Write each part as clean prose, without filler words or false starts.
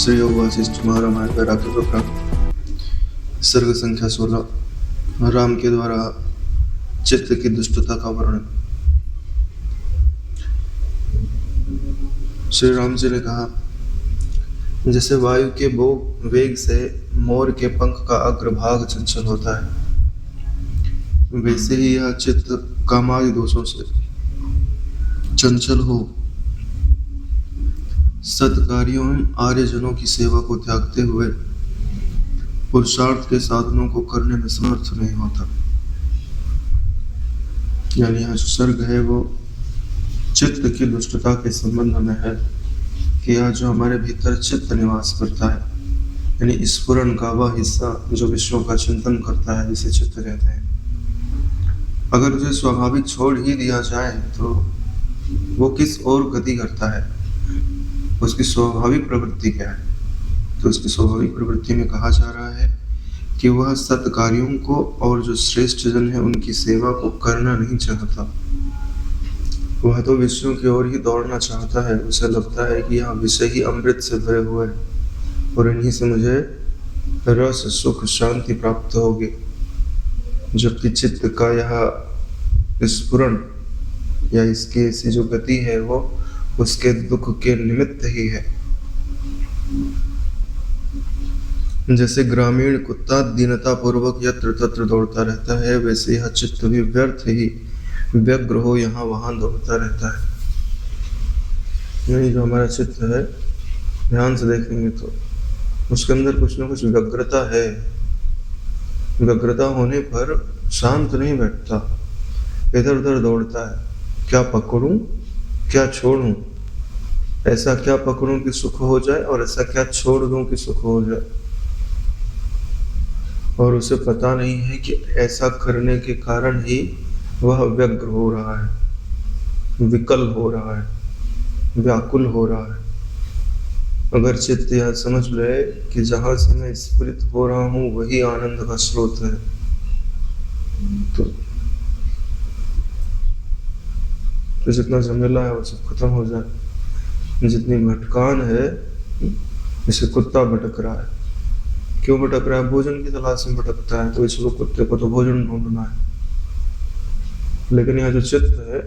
श्री योग वासिष्ठ महारामायण वैराग्य प्रकरण सर्ग संख्या 16। राम के द्वारा चित्त की दुष्टता का वर्णन। श्री राम जी ने कहा, जैसे वायु के वेग से मोर के पंख का अग्रभाग चंचल होता है, वैसे ही यह चित्त कामादि दोषों से चंचल हो सत्कार्यों एवं आर्यजनों की सेवा को त्यागते हुए पुरुषार्थ के साधनों को करने में समर्थ नहीं होता। यानी यह जो सर्ग है वो चित्त की दुष्टता के संबंध में है कि यह जो हमारे भीतर चित्त निवास करता है, यानी स्फुरण का वह हिस्सा जो विषयों का चिंतन करता है, जिसे चित्त कहते हैं, अगर उसे स्वाभाविक छोड़ ही दिया जाए तो वो किस ओर गति करता है, उसकी स्वाभाविक प्रवृत्ति क्या है। तो उसकी स्वाभाविक प्रवृत्ति में कहा जा रहा है कि वह सत्कार्यों को और जो श्रेष्ठ जन है उनकी सेवा को करना नहीं चाहता। वह तो विषयों की ओर ही दौड़ना चाहता है। उसे लगता है कि यह विषय ही अमृत से भरे हुए हैं और इन्हीं से मुझे रस सुख शांति प्राप्त होगी, जबकि चित्त का यह स्फुरण या इसकी ऐसी जो गति है वो उसके दुख के निमित्त ही है। जैसे ग्रामीण कुत्ता दीनता पूर्वक यत्र तत्र दौड़ता रहता है, वैसे यह चित्त भी व्यर्थ ही व्यग्र हो यहाँ वहां दौड़ता रहता है। यही जो हमारा चित्त है, ध्यान से देखेंगे तो उसके अंदर कुछ न कुछ व्यग्रता है। व्यग्रता होने पर शांत नहीं बैठता, इधर उधर दौड़ता है। क्या पकड़ूं क्या छोड़ूं, ऐसा क्या पकड़ूं कि सुख हो जाए और ऐसा क्या छोड़ दूं कि सुख हो जाए। और उसे पता नहीं है कि ऐसा करने के कारण ही वह व्यग्र हो रहा है, विकल हो रहा है, व्याकुल हो रहा है। अगर चित्त यह समझ ले कि जहां से मैं स्फुरित हो रहा हूं वही आनंद का स्रोत है, तो जितना झमेला है वो सब खत्म हो जाए। जितनी भटकान है, जैसे कुत्ता भटक रहा है, क्यों भटक रहा है? भोजन की तलाश में भटकता है, तो इसको कुत्ते को तो भोजन ढूंढना है। लेकिन यह जो चित्त है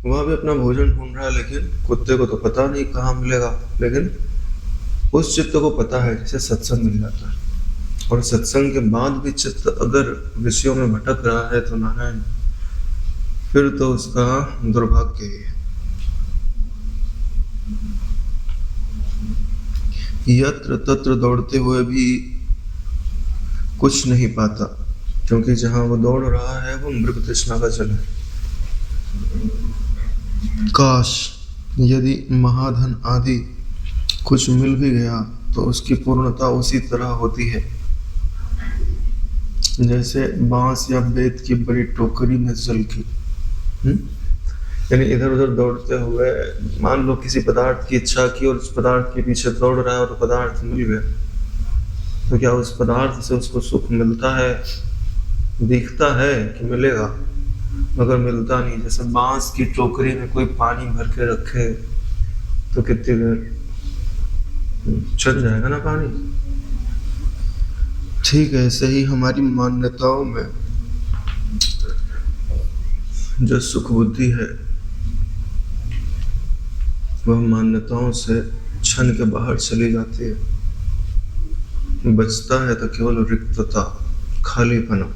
वह भी अपना भोजन ढूंढ रहा है, लेकिन कुत्ते को तो पता नहीं कहाँ मिलेगा। लेकिन उस चित्त को पता है जिसे सत्संग मिल जाता है। और सत्संग के बाद भी चित्त अगर विषयों में भटक रहा है तो नारायण, फिर तो उसका दुर्भाग्य ही है। यत्र तत्र दौड़ते हुए भी कुछ नहीं पाता, क्योंकि जहां वो दौड़ रहा है वो मृग तृष्णा का जल है। काश यदि महाधन आदि कुछ मिल भी गया तो उसकी पूर्णता उसी तरह होती है जैसे बांस या बेत की बड़ी टोकरी में जल की। यानी इधर उधर दौड़ते हुए मान लो किसी पदार्थ की इच्छा की और उस पदार्थ के पीछे दौड़ रहा है और पदार्थ मिल गया, तो क्या उस पदार्थ से उसको सुख मिलता है? दिखता है कि मिलेगा, मगर मिलता नहीं। जैसे बांस की टोकरी में कोई पानी भर के रखे तो कितनी देर चल जाएगा ना पानी। ठीक है, ऐसे ही हमारी मान्यताओं में जो सुख बुद्धि है वह मान्यताओं से क्षण के बाहर चली जाती है। बचता है तो केवल रिक्तता, खालीपना।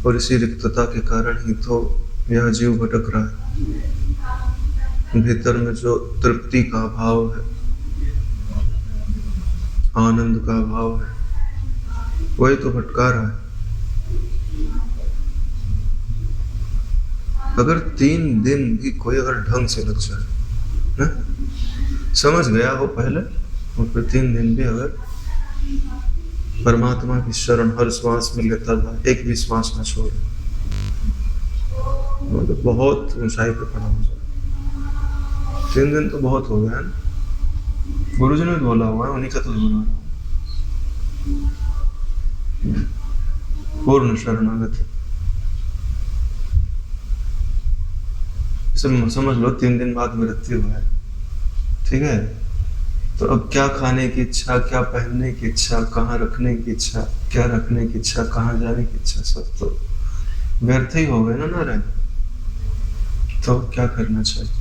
और इसी रिक्तता के कारण ही तो यह जीव भटक रहा है। भीतर में जो तृप्ति का अभाव है, आनंद का अभाव है, वही तो भटका रहा है। अगर 3 दिन भी कोई अगर ढंग से लग जाए ना, समझ गया हो पहले, और फिर 3 दिन भी अगर परमात्मा की शरण हर श्वास में लेता जाए, एक भी श्वास न छोड़े, तो बहुत ऊंचाई पे खड़ा हो जाए। 3 दिन तो बहुत हो गया है ना। गुरु जी ने बोला हुआ है, उन्हीं का तो बोला पूर्ण शरणागत। समझ लो 3 दिन बाद मृत्यु है, ठीक है? तो अब क्या खाने की इच्छा, क्या पहनने की इच्छा, कहाँ रखने की इच्छा, क्या रखने की इच्छा, कहाँ जाने की इच्छा, सब तो व्यर्थ ही हो गए ना नारायण। तो क्या करना चाहिए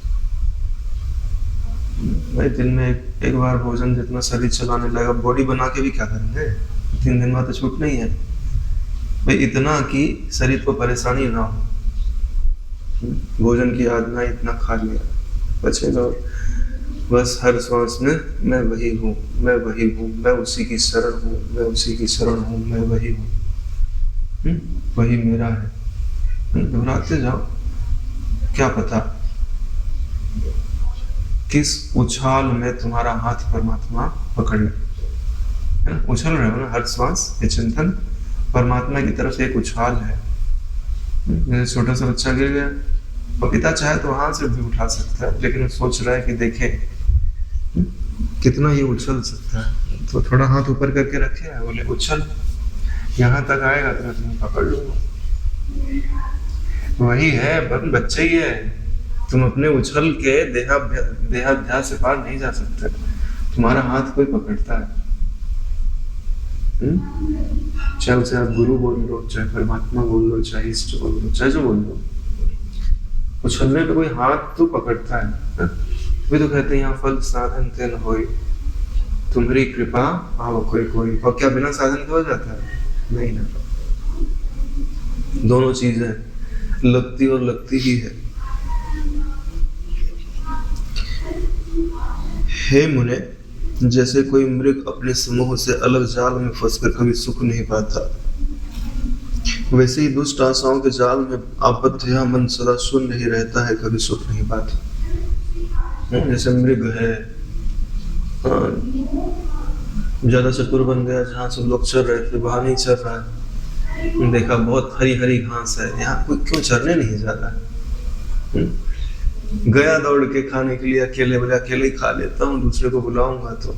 भाई? दिन में एक बार भोजन, जितना शरीर चलाने लगा, बॉडी बना के भी क्या करेंगे? 3 दिन बाद तो छूटना ही है भाई। इतना कि शरीर को परेशानी ना हो, भोजन की याद ना, इतना खा लिया बचेगा। बस हर श्वास में मैं वही हूँ, मैं वही हूँ, मैं उसी की शरण हूँ, मैं उसी की शरण हूँ, मैं वही हूँ, वही मेरा है। दोहराते जाओ, क्या पता किस उछाल में तुम्हारा हाथ परमात्मा पकड़ ले, है ना? उछल रहे हो ना हर श्वास, ये चिंतन परमात्मा की तरफ से एक उछाल है। जैसे छोटा सा बच्चा गिर गया, और पिता चाहे तो हाथ से भी उठा सकता है, लेकिन वो सोच रहा है कि देखे कितना ये उछल सकता है, तो थोड़ा हाथ ऊपर करके रखे, बोले उछल, यहाँ तक आएगा तो मैं तुम्हें पकड़ लूंगा। वही है, बच्चे ही है। तुम अपने उछल के देहाध्यास से पार नहीं जा सकते, तुम्हारा हाथ कोई पकड़ता है। चाहे उसे आप गुरु बोल लो, चाहे परमात्मा बोल लो, चाहे इष्ट बोल लो, चाहे जो बोल लो, उछलने पे कोई हाथ तो पकड़ता है। वे तो कहते हैं यहाँ फल साधन तेन होई, तुम्हारी कृपा आओ कोई कोई। और क्या बिना साधन के हो जाता है? नहीं ना। दोनों चीजें लगती और लगती ही है। हे मुने, जैसे कोई मृग अपने समूह से अलग जाल में फंसकर कभी सुख नहीं पाता, वैसे ही दुष्ट आशाओं के जाल में आबद्ध यह मन सदा शून्य ही रहता है, कभी सुख नहीं पाता। जैसे मृग है, ज्यादा चतुर बन गया, जहाँ सब लोग चल रहे थे वहां नहीं चल रहा है, देखा बहुत हरी हरी घास है, यहाँ कोई क्यों चरने नहीं जा रहा है? गया दौड़ के खाने के लिए, अकेले बोले अकेले ही खा लेता हूँ, दूसरे को बुलाऊंगा तो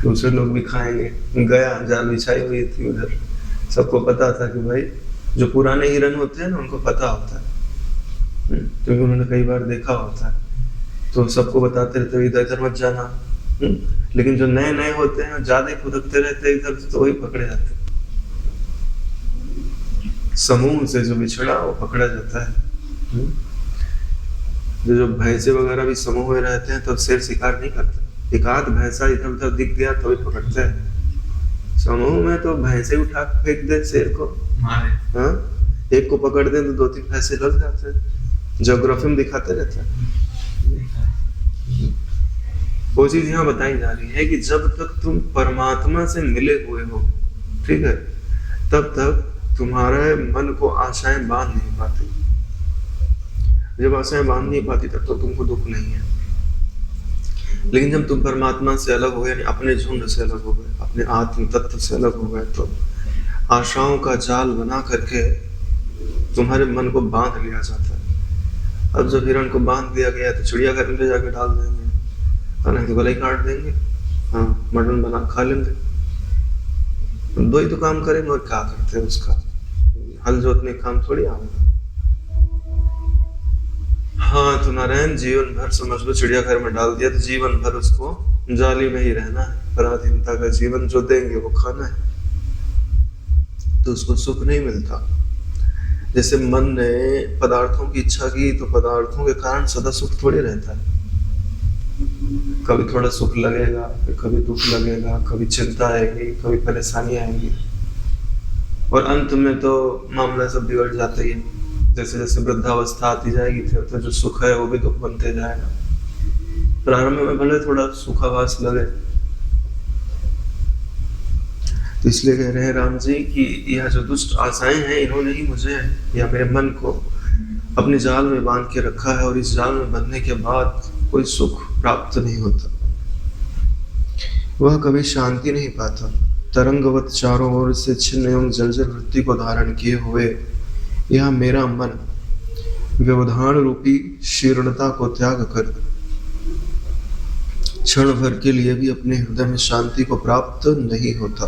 दूसरे लोग भी खाएंगे। गया, जाल बिछाई हुई थी उधर, सबको पता था कि भाई जो पुराने हिरन होते हैं ना, उनको पता होता है, क्योंकि उन्होंने कई बार देखा होता है, तो सबको बताते रहते इधर इधर मत जाना। लेकिन जो नए नए होते हैं ज्यादा फुदकते रहते इधर, तो वही पकड़े जाते। समूह से जो बिछड़ा वो पकड़ा जाता है। जो भैंसे वगैरह भी समूह में रहते हैं तो शेर शिकार नहीं करते, एक आध भैंसा इधर उधर दिख गया तो भी पकड़ते हैं। समूह में तो भैंसे उठा फेंक दे शेर को, हाँ, एक को पकड़ दे तो 2-3 भैंसे लग जाते हैं। ज्योग्राफी में दिखाते रहते हैं। वो चीज यहाँ बताई जा रही है कि जब तक तुम परमात्मा से मिले हुए हो, ठीक है, तब तक तुम्हारे मन को आशाएं बांध नहीं पाती। जब आशाएं बांध नहीं पाती तब तो तुमको दुख नहीं है। लेकिन जब तुम परमात्मा से अलग हो गए, यानी अपने झुंड से अलग हो गए, अपने आत्म तत्व से अलग हो गए, तो आशाओं का जाल बना करके तुम्हारे मन को बांध लिया जाता है। अब जब हिरण को बांध दिया गया तो चिड़ियाघर में ले जाकर डाल देंगे, खाना की गला ही काट देंगे, हाँ, मटन बना खा लेंगे। दो ही तो काम करेंगे, और क्या करते हैं उसका, हल जोतने काम थोड़ी आएगा। हाँ, तो नारायण जीवन भर समझ लो चिड़ियाघर में डाल दिया तो जीवन भर उसको जाली में ही रहना है। पराधीनता का जीवन जो देंगे वो खाना है, तो उसको सुख नहीं मिलता। जैसे मन ने पदार्थों की इच्छा की तो पदार्थों के कारण सदा सुख थोड़ी रहता है। कभी थोड़ा सुख लगेगा, फिर कभी दुख लगेगा, कभी चिंता आएगी, कभी परेशानी आएगी, और अंत में तो मामला सब बिगड़ जाता ही है। जैसे जैसे वृद्धावस्था आती जाएगी तो जो सुख है वो भी दुख बनते जाएगा। प्रारंभ में भले थोड़ा सुखाभास लगे, तो इसलिए कह रहे हैं राम जी कि यह जो दुष्ट आशाएं हैं, इन्होंने ही मुझे या मेरे मन को अपने जाल में बांध के रखा है, और इस जाल में बंधने के बाद कोई सुख प्राप्त नहीं होता, वह कभी शांति नहीं पाता। तरंगवत चारों ओर से छिन्न एवं जर्जर वृत्ति को धारण किए हुए यह मेरा मन व्यवधान रूपी शीर्णता को त्याग कर क्षण भर के लिए भी अपने हृदय में शांति को प्राप्त नहीं होता।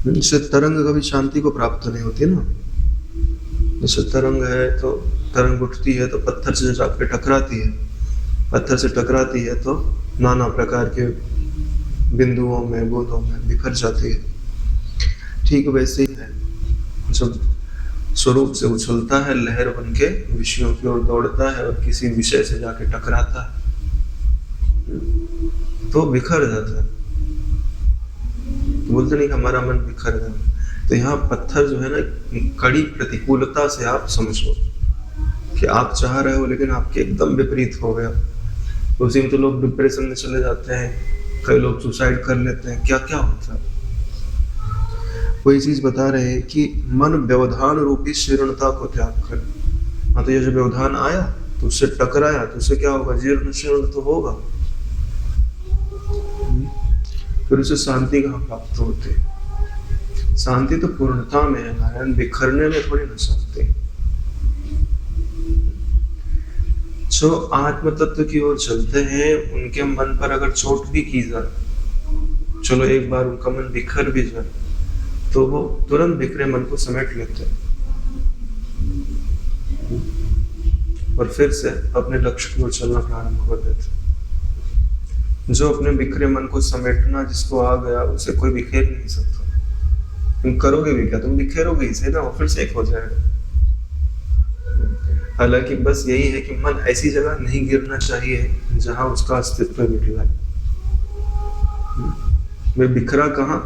इससे तरंग कभी शांति को प्राप्त नहीं होती ना। जैसे तरंग है तो तरंग उठती है तो पत्थर से जाकर टकराती है, पत्थर से टकराती है तो नाना प्रकार के बिंदुओं में, बूंदों में बिखर जाती है। ठीक वैसे ही है, जब स्वरूप से उछलता है लहर बन के विषयों की ओर दौड़ता है और किसी विषय से जाके टकराता है तो बिखर जाता है। तो बोलते नहीं हमारा मन बिखर गया। तो यहाँ पत्थर जो है ना, कड़ी प्रतिकूलता से आप समझ लो कि आप चाह रहे हो लेकिन आपके एकदम विपरीत हो गया। तो उसी में तो लोग डिप्रेशन में चले जाते हैं, कई लोग सुसाइड कर लेते हैं, क्या क्या होता है। वही चीज बता रहे हैं कि मन व्यवधान रूपी शीर्णता को त्याग कर। हाँ, तो ये जो व्यवधान आया तो उससे टकराया तो उससे क्या होगा, जीर्ण शीर्ण तो होगा। फिर उसे शांति कहाँ प्राप्त होती है? शांति तो पूर्णता में है नारायण, बिखरने में थोड़ी ना शांति। जो आत्म तत्व की ओर चलते हैं उनके मन पर अगर चोट भी की जाए, चलो एक बार उनका मन बिखर भी जाए, तो वो तुरंत बिखरे मन को समेट लेते हैं और फिर से अपने लक्ष्य की ओर चलना प्रारंभ कर देते हैं। जो अपने बिखरे मन को समेटना जिसको आ गया उसे कोई बिखेर नहीं सकता। तुम करोगे भी क्या, तुम बिखेरोगे इसे ना, वो फिर से एक हो जाएगा। हालांकि बस यही है कि मन ऐसी जगह नहीं गिरना चाहिए जहां उसका अस्तित्व मिट जाए। वे बिखरा कहाँ,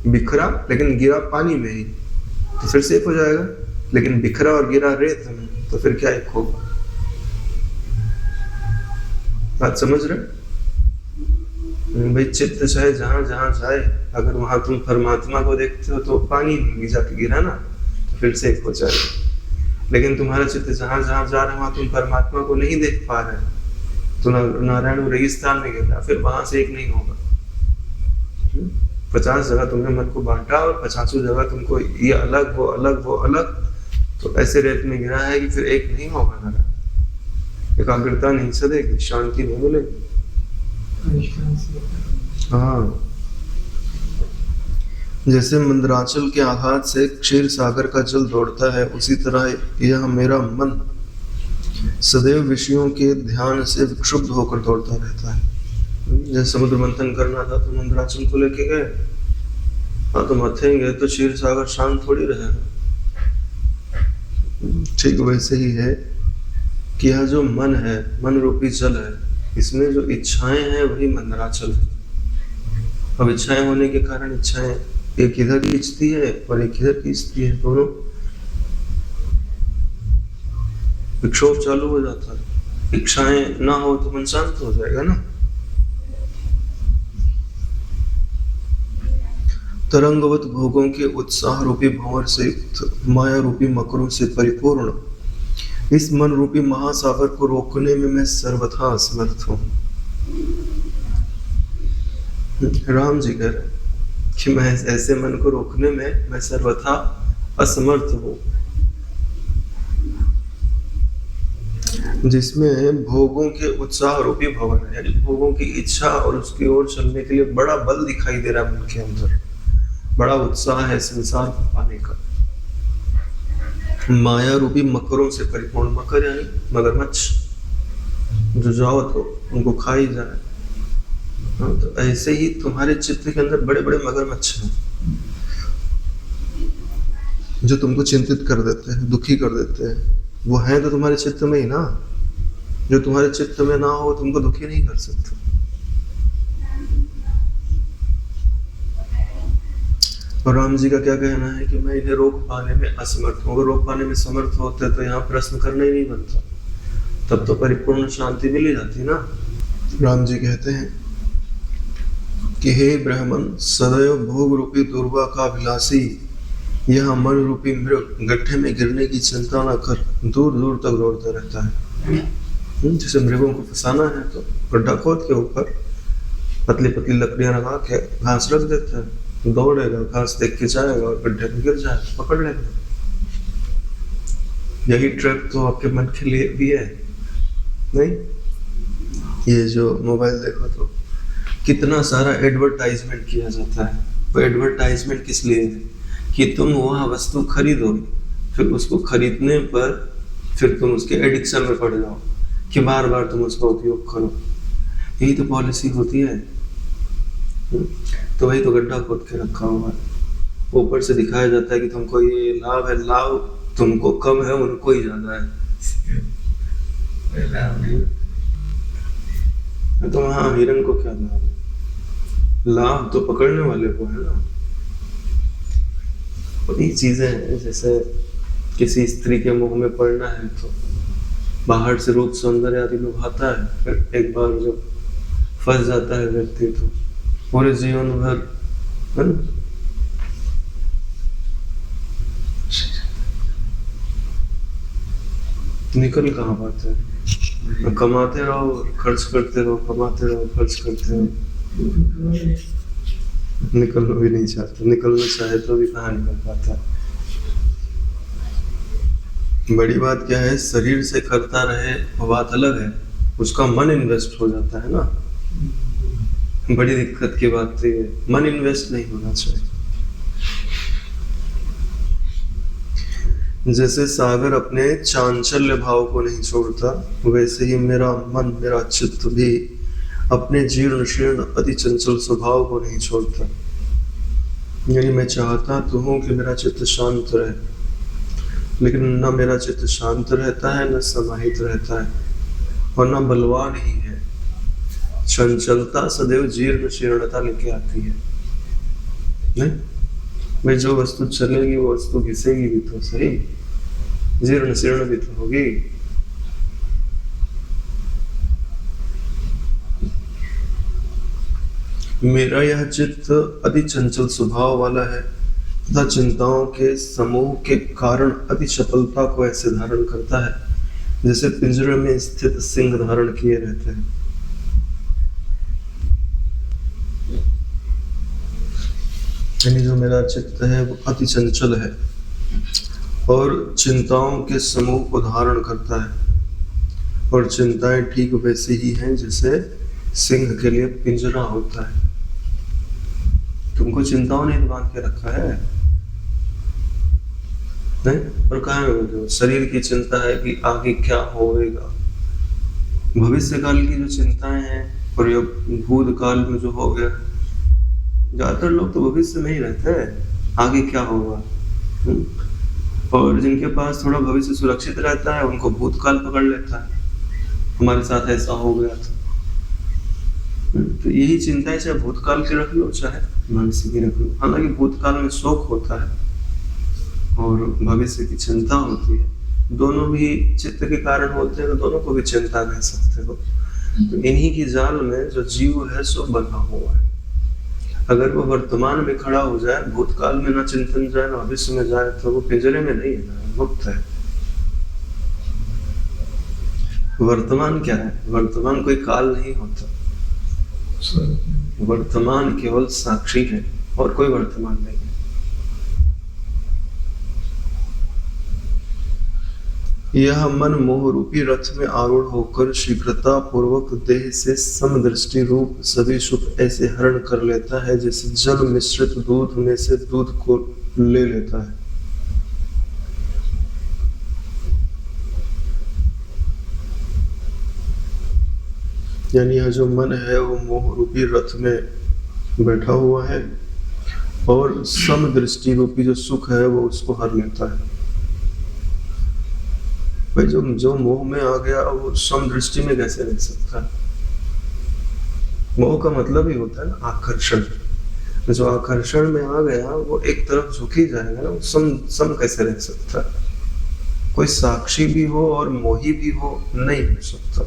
बिखरा लेकिन गिरा पानी में ही, तो फिर से एक हो जाएगा। लेकिन बिखरा और गिरा रेत में, तो फिर क्या एक होगा? बात समझ रहे भाई? चित्त चाहे जहां जहां जाए, अगर वहां तुम परमात्मा को देखते हो तो पानी में जाके गिरा ना, तो फिर से एक हो जाएगा। लेकिन तुम्हारा चित्त जहां जहां जा रहा है वहां तुम परमात्मा को नहीं देख पा रहे, तो नारायण रेगिस्तान में गिरा, फिर वहां से एक नहीं होगा। 50 जगह तुमने मन को बांटा और 50 जगह तुमको ये अलग वो अलग वो अलग, तो ऐसे रेत में गिरा है कि फिर एक नहीं होगा नारायण। एकाग्रता नहीं सदेगी, शांति नहीं मिलेगी। हाँ, जैसे मंदराचल के आघात से क्षीर सागर का जल दौड़ता है, उसी तरह यह मेरा मन सदैव विषयों के ध्यान से विक्षुब्ध होकर दौड़ता रहता है। जैसे समुद्र मंथन करना था तो मंदराचल को लेके गए, हाँ तो मथेंगे तो क्षीर सागर शांत थोड़ी रहेगा। ठीक वैसे ही है कि यह जो मन है, मन रूपी जल है, इसमें जो इच्छाएं हैं वही मंदराचल है। अब इच्छाएं होने के कारण इच्छाएं एक इधर खींचती है और एक इधर खींचती है, दोनों विक्षोभ चालू हो जाता है। इच्छाएं ना हो तो मन शांत हो जाएगा ना। तरंगवत भोगों के उत्साह रूपी भंवर से युक्त, माया रूपी मकरों से परिपूर्ण इस मन रूपी महासागर को रोकने में मैं सर्वथा असमर्थ हूं। राम जी कह रहे कि मैं ऐसे मन को रोकने में मैं सर्वथा असमर्थ हूं जिसमें भोगों के उत्साह रूपी भवन है, यानी भोगों की इच्छा और उसकी ओर चलने के लिए बड़ा बल दिखाई दे रहा है मन के अंदर, बड़ा उत्साह है संसार को पाने का। माया रूपी मकरों से परिपूर्ण, मकर यानी मगरमच्छ, जो जाओ तो उनको खा ही जाए। तो ऐसे ही तुम्हारे चित्त के अंदर बड़े बड़े मगरमच्छ हैं जो तुमको चिंतित कर देते हैं, दुखी कर देते हैं। वो हैं तो तुम्हारे चित्त में ही ना, जो तुम्हारे चित्त में ना हो तुमको दुखी नहीं कर सकते। और राम जी का क्या कहना है कि मैं इन्हें रोक पाने में असमर्थ हूँ। अगर रोक पाने में समर्थ होते तो यहाँ प्रश्न करना ही नहीं बनता, तब तो परिपूर्ण शांति मिल ही जाती ना। राम जी कहते हैं कि हे ब्राह्मण, सदैव भोग रूपी दुर्वा का अभिलाषी यह मन रूपी मृग गड्ढे में गिरने की चिंता न कर दूर दूर तक दौड़ता रहता है। जैसे मृगों को फंसाना है तो गड्ढा खोद के ऊपर पतली पतली लकड़ियां लगा के घास रख देते हैं, दौड़ेगा, घास देख के जाएगा और गड्ढे में गिर जाएगा, पकड़ लेगा। यही ट्रैप तो आपके मन के लिए भी है नहीं? ये जो मोबाइल देखो तो कितना सारा एडवर्टाइजमेंट किया जाता है। वो एडवर्टाइजमेंट किस लिए है कि तुम वह वस्तु खरीदोगे, फिर उसको खरीदने पर फिर तुम उसके एडिक्शन में पड़ जाओ कि बार बार तुम उसका उपयोग करो। यही तो पॉलिसी होती है। तो वही तो गड्ढा खोद के रखा हुआ है। ऊपर से दिखाया जाता है कि तुमको ये लाभ है, लाभ तुमको कम है, उनको ही ज्यादा है। तो हाँ, हिरन को क्या लाभ है? लाभ तो पकड़ने वाले को है ना। वही चीजें हैं, जैसे किसी स्त्री के मुंह में पड़ना है तो बाहर से रूप सौंदर्य आदि लुभाता है, फिर एक बार जब फंस जाता है व्यक्ति तो पूरे जीवन भर है ना, निकल कहाँ पाते हैं। कमाते रहो, खर्च करते रहो, कमाते रहो, खर्च करते रहो, निकलना भी नहीं चाहते। निकलना चाहे तो भी कहाँ निकल पाता। बड़ी बात क्या है, शरीर से करता रहे वो बात अलग है, उसका मन इन्वेस्ट हो जाता है ना। बड़ी दिक्कत की बात तो ये, मन इन्वेस्ट नहीं होना चाहिए। जैसे सागर अपने चांचल्य भाव को नहीं छोड़ता, वैसे ही मेरा मन, मेरा चित्त भी अपने जीर्ण शीर्ण अति चंचल स्वभाव को नहीं छोड़ता। यानी मैं चाहता तो हूँ कि मेरा चित्त शांत रहे, लेकिन न मेरा चित्त शांत रहता है, न समाहित रहता है, और न बलवान ही है। चंचलता सदैव जीर्ण शीर्णता लेके आती है। नहीं भाई, जो वस्तु चलेगी वो वस्तु घिसेगी भी तो सही, जीर्ण शीर्ण भी तो होगी। मेरा यह चित्त अति चंचल स्वभाव वाला है तथा चिंताओं के समूह के कारण अति चपलता को ऐसे धारण करता है जैसे पिंजरे में स्थित सिंह धारण किए रहते हैं। यानी जो मेरा चित्त है वो अति चंचल है और चिंताओं के समूह को धारण करता है, और चिंताएं ठीक वैसे ही हैं जैसे सिंह के लिए पिंजरा होता है। तुमको चिंताओं ने बांध के रखा है नहीं, और कहाँ में बोलते हो शरीर की चिंता है कि आगे क्या होएगा। भविष्य काल की जो चिंताएं हैं और ये भूतकाल में जो हो गया, ज्यादातर लोग तो भविष्य में ही रहते हैं, आगे क्या होगा। और जिनके पास थोड़ा भविष्य सुरक्षित रहता है उनको भूतकाल पकड़ लेता है, हमारे साथ ऐसा हो गया था। तो यही चिंता है, चाहे भूतकाल की रख लो चाहे भविष्य की रख लो। हालांकि भूतकाल में शोक होता है और भविष्य की चिंता होती है, दोनों भी चित्त के कारण होते हैं, तो दोनों को भी चिंता कह सकते हो। तो इन्हीं की जाल में जो जीव है सो बंधा हुआ है। अगर वो वर्तमान में खड़ा हो जाए, भूतकाल में ना चिंतन जाए ना भविष्य में जाए, तो वो पिंजरे में नहीं है, मुक्त है। वर्तमान क्या है? वर्तमान कोई काल नहीं होता, वर्तमान केवल साक्षी है और कोई वर्तमान नहीं है। यह मन मोह रूपी रथ में आरूढ़ होकर शीघ्रता पूर्वक देह से समदृष्टि रूप सभी सुख ऐसे हरण कर लेता है जैसे जल मिश्रित दूध में से दूध को ले लेता है। यानी यह जो मन है वो मोह रूपी रथ में बैठा हुआ है और समदृष्टि रूपी जो सुख है वो उसको हर लेता है। भाई जो मोह में आ गया वो समदृष्टि में कैसे रह सकता है? मोह का मतलब ही होता है ना आकर्षण। जो आकर्षण में आ गया वो एक तरफ झुक ही जाएगा ना, सम कैसे रह सकता है? कोई साक्षी भी हो और मोही भी हो, नहीं हो सकता।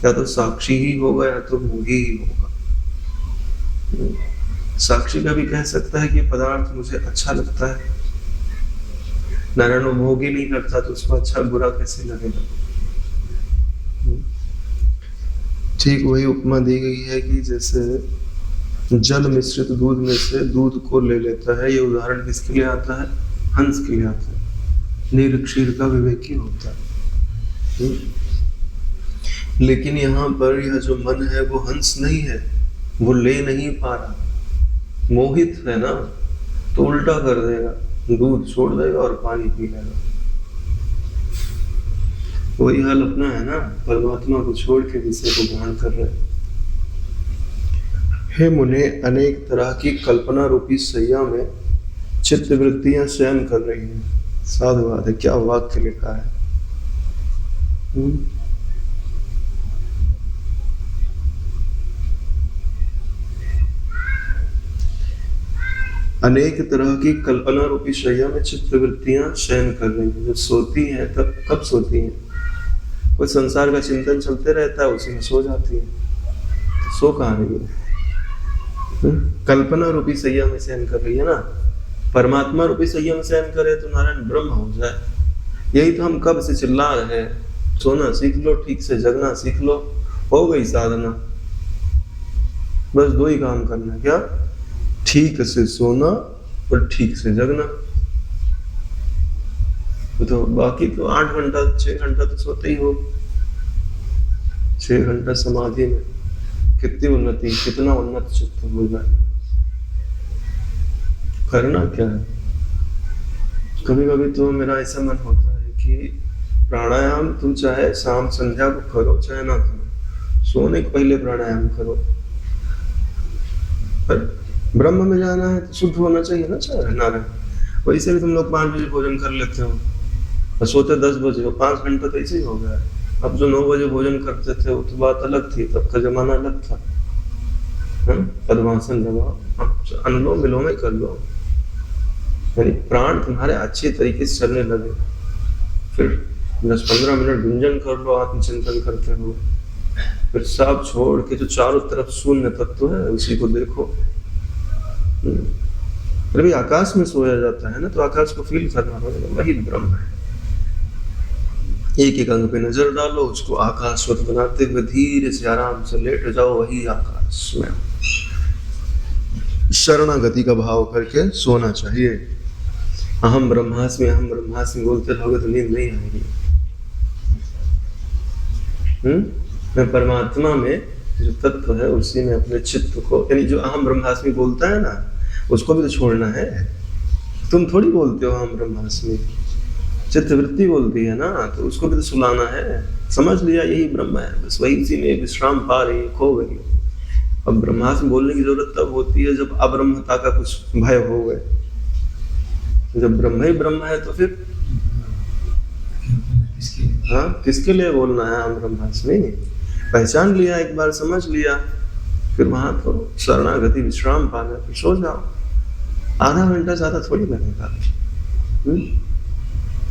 या तो साक्षी ही होगा या तो मोही ही होगा। साक्षी का भी कह सकता है कि ये पदार्थ मुझे अच्छा लगता है, नारायण भोग ही नहीं करता तो उसको अच्छा बुरा कैसे लगेगा। ठीक वही उपमा दी गई है कि जैसे जल मिश्रित दूध में से दूध को ले लेता है। ये उदाहरण किसके लिए आता है? हंस के लिए आता है। निरक्षीर का विवेकी होता है। लेकिन यहाँ पर यह जो मन है वो हंस नहीं है, वो ले नहीं पा रहा, मोहित है ना, तो उल्टा कर देगा, दूध छोड़ देगा और पानी पी लेगा। वही हाल अपना है ना, परमात्मा को छोड़ के विषय को ग्रहण कर रहे हैं। हे मुने, अनेक तरह की कल्पना रूपी सैया में चित्त वृत्तियां शयन कर रही हैं। साधुवाद है, क्या वाक्य लिखा है। अनेक तरह की कल्पना रूपी शैया में चित्त वृत्तियां शयन कर रही हैं। जब सोती हैं तब कब सोती हैं? कोई संसार का चिंतन चलते रहता है, उसी में सो जाती है। तो सो कहाँ रही है? कल्पना रूपी सैया में शयन कर रही है ना। परमात्मा रूपी सैया में शयन करे तो नारायण ब्रह्म हो जाए। यही तो हम कब से चिल्ला रहे हैं, सोना सीख लो, ठीक से जगना सीख लो, हो गई साधना। बस दो ही काम करना है, क्या? ठीक से सोना और ठीक से जगना। तो बाकी तो 8 घंटा 6 घंटा तो सोते ही हो। 6 घंटा समाधि में कितनी उन्नति, कितना उन्नत चित्त हो जाए। करना क्या है? कभी कभी तो मेरा ऐसा मन होता है कि प्राणायाम तुम चाहे शाम संध्या को करो चाहे ना करो, सोने के पहले प्राणायाम करो। पर ब्रह्म में जाना है तो शुद्ध होना चाहिए ना, चाहे नारायण। वैसे भी तुम लोग 5 बजे भोजन कर लेते हो और सोते 10 बजे हो, 5 घंटा तो ऐसे ही हो गया है। अब जो 9 बजे भोजन करते थे वो तो बात अलग थी, तब का जमाना अलग था। पद्मासन लगाओ, अनुलोम विलोम कर लो, यानी प्राण तुम्हारे अच्छे तरीके से चलने लगे। फिर 10-15 मिनट गुंजन कर लो, आत्मचिंतन करते हो। फिर सब छोड़ के जो चारों तरफ शून्य तत्व है उसी को देखो। अभी आकाश में सोया जाता है ना, तो आकाश को फील करना पड़ेगा, वही ब्रह्म है। एक एक अंग पे नजर डालो, उसको आकाशवत बनाते हुए धीरे से आराम से लेट जाओ, वही आकाश में। शरणागति का भाव करके सोना चाहिए। अहम ब्रह्मास्मि बोलते रहोगे तो नींद नहीं आएगी। मैं परमात्मा में जो तत्व है उसी में अपने चित्त को, यानी जो अहम ब्रह्मास्मि बोलता है ना, उसको भी तो छोड़ना है। तुम थोड़ी बोलते हो अहम ब्रह्मास्मि, चित्त वृत्ति बोलती है ना, तो उसको भी तो सुलाना है। समझ लिया यही ब्रह्म है, बस वही इसी में विश्राम पा रही है, खो गई। अब ब्रह्मास्मि बोलने की जरूरत तब होती है जब अब्रह्मता का कुछ भय हो गए। जब ब्रह्म ही ब्रह्म है तो फिर हाँ, किसके लिए बोलना है अहम ब्रह्मास्मि? पहचान लिया, एक बार समझ लिया, फिर वहां तो शरणागति विश्राम पाना, फिर सो जाओ। आधा घंटा ज्यादा थोड़ी लगेगा।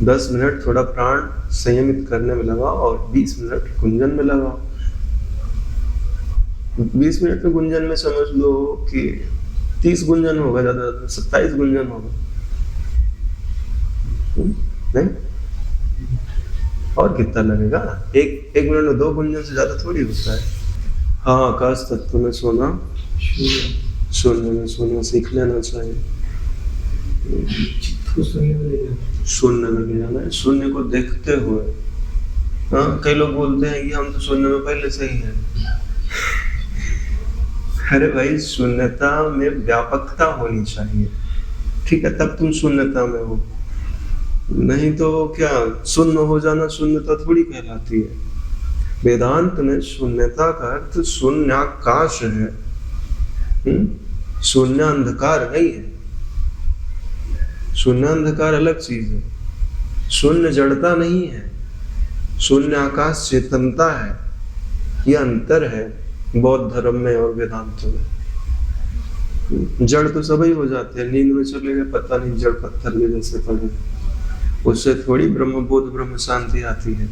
10 मिनट थोड़ा प्राण संयमित करने में लगाओ और 20 मिनट गुंजन में लगाओ। 20 मिनट में गुंजन में समझ लो कि 30 गुंजन होगा, ज्यादा 27 गुंजन होगा। नहीं, और कितना लगेगा? एक मिनट में 2 गुंजन से ज्यादा थोड़ी होता है। हाँ, आकाश तत्व में सोना, शून्य में सोना सीख लेना चाहिए। शून्य में ले जाना है, शून्य को देखते हुए। हाँ, कई लोग बोलते हैं कि हम तो शून्य में पहले से ही हैं। अरे भाई, शून्यता में व्यापकता होनी चाहिए, ठीक है, तब तुम शून्यता में हो। नहीं तो क्या शून्य हो जाना शून्यता थोड़ी कहलाती है। वेदांत में शून्यता का अर्थ शून्याकाश है, शून्य अंधकार नहीं है। शून्य अंधकार अलग चीज है। शून्य जड़ता नहीं है, शून्य आकाश चेतनता है। यह अंतर है बौद्ध धर्म में और वेदांत में। जड़ तो सभी हो जाते हैं, नींद में चले गए, पता नहीं, जड़ पत्थर के जैसे पड़े। उससे थोड़ी ब्रह्म बोध, ब्रह्म शांति आती है।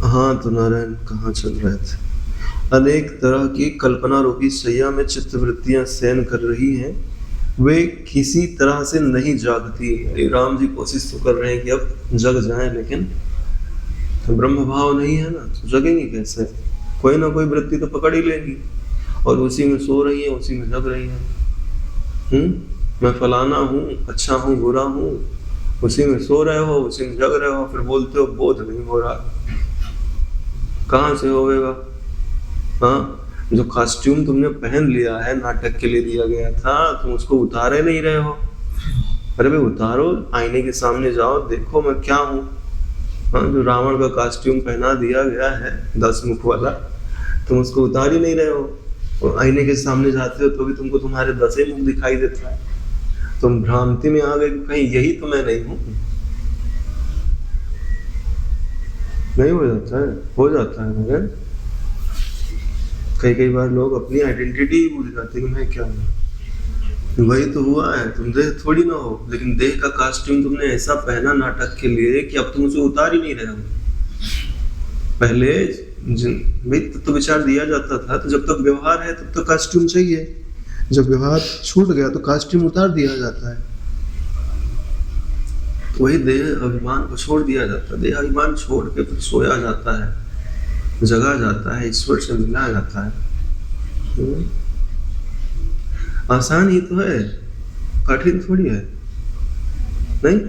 हाँ, तो नारायण कहाँ चल रहे थे? अनेक तरह की कल्पना रूपी सैया में चित्त वृत्तियां शयन कर रही हैं, वे किसी तरह से नहीं जागती। राम जी कोशिश तो कर रहे हैं कि अब जग जाएं, लेकिन तो ब्रह्म भाव नहीं है ना, तो जगेंगी कैसे? कोई ना कोई वृत्ति तो पकड़ ही लेगी, और उसी में सो रही है, उसी में जग रही है। मैं फलाना हूँ, अच्छा हूँ, बुरा हूँ, उसी में सो रहे हो, उसी में जग रहे हो, फिर बोलते हो बोध नहीं हो रहा। कहाँ से होगा? हाँ, जो कॉस्ट्यूम तुमने पहन लिया है, नाटक के लिए दिया गया था, तुम उसको उतारे नहीं रहे हो। अरे भाई उतारो, आईने के सामने जाओ, देखो मैं क्या हूँ। हाँ, जो रावण का कॉस्ट्यूम पहना दिया गया है 10 मुख वाला, तुम उसको उतार ही नहीं रहे हो। और आईने के सामने जाते हो तो भी तुमको तुम्हारे 10 ही मुख दिखाई देता है। तुम भ्रांति में आ गए कि कहीं यही तो मैं नहीं हूँ। नहीं हो जाता है? हो जाता है मगर कई बार लोग अपनी आइडेंटिटी ही भूल जाते हैं कि मैं क्या हूँ। वही तो हुआ है, तुम देह थोड़ी ना हो, लेकिन देह का कॉस्ट्यूम तुमने ऐसा पहना नाटक के लिए कि अब तुम उसे उतार ही नहीं रहे हो। पहले भाई तो विचार दिया जाता था, तो जब तक व्यवहार है तब तक कॉस्ट्यूम चाहिए, जब व्यवहार छूट गया तो कॉस्ट्यूम उतार दिया जाता है। वही देह अभिमान को छोड़ दिया जाता है। देह अभिमान छोड़ के फिर सोया जाता है, जगा जाता है, ईश्वर से मिला जाता है। आसान ही तो है, कठिन थोड़ी है। नहीं,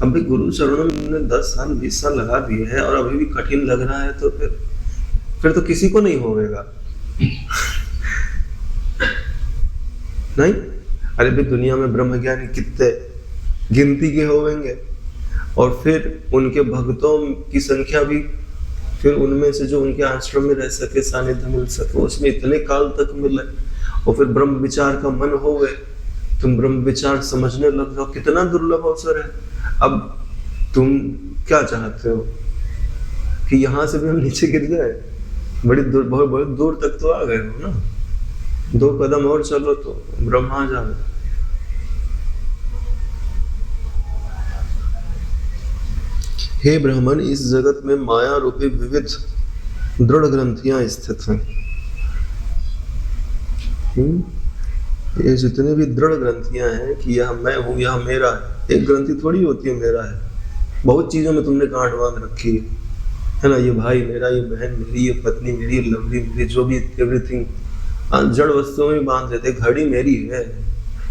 अब भी गुरु चरणों में 10 साल 20 साल लगा दिए हैं और अभी भी कठिन लग रहा है, तो फिर तो किसी को नहीं होगा। नहीं, अरे भाई दुनिया में ब्रह्मज्ञानी कितने गिनती के होंगे, और फिर उनके भक्तों की संख्या भी, फिर उनमें से जो उनके आश्रम में रह सके, सानिध्य मिल सके, उसमें इतने काल तक मिले, और फिर ब्रह्म विचार का मन हो गए, तुम ब्रह्म विचार समझने लग जाओ, कितना दुर्लभ अवसर है। अब तुम क्या चाहते हो कि यहाँ से भी हम नीचे गिर जाए? बहुत दूर तक तो आ गए हो ना, 2 कदम और चलो तो ब्रह्मा आ जाओ। हे ब्राह्मण, इस जगत में माया रूपी विविध दृढ़ ग्रंथियां स्थित हैं। ये जितने भी दृढ़ ग्रंथियां हैं कि यह मैं हूँ, यह मेरा है। एक ग्रंथि थोड़ी होती है मेरा है, बहुत चीजों में तुमने गांठ बांध रखी है ना। ये भाई मेरा, ये बहन मेरी, ये पत्नी मेरी, ये लवली मेरी, जो भी एवरीथिंग जड़ वस्तुओं में बांध देते। घड़ी मेरी है,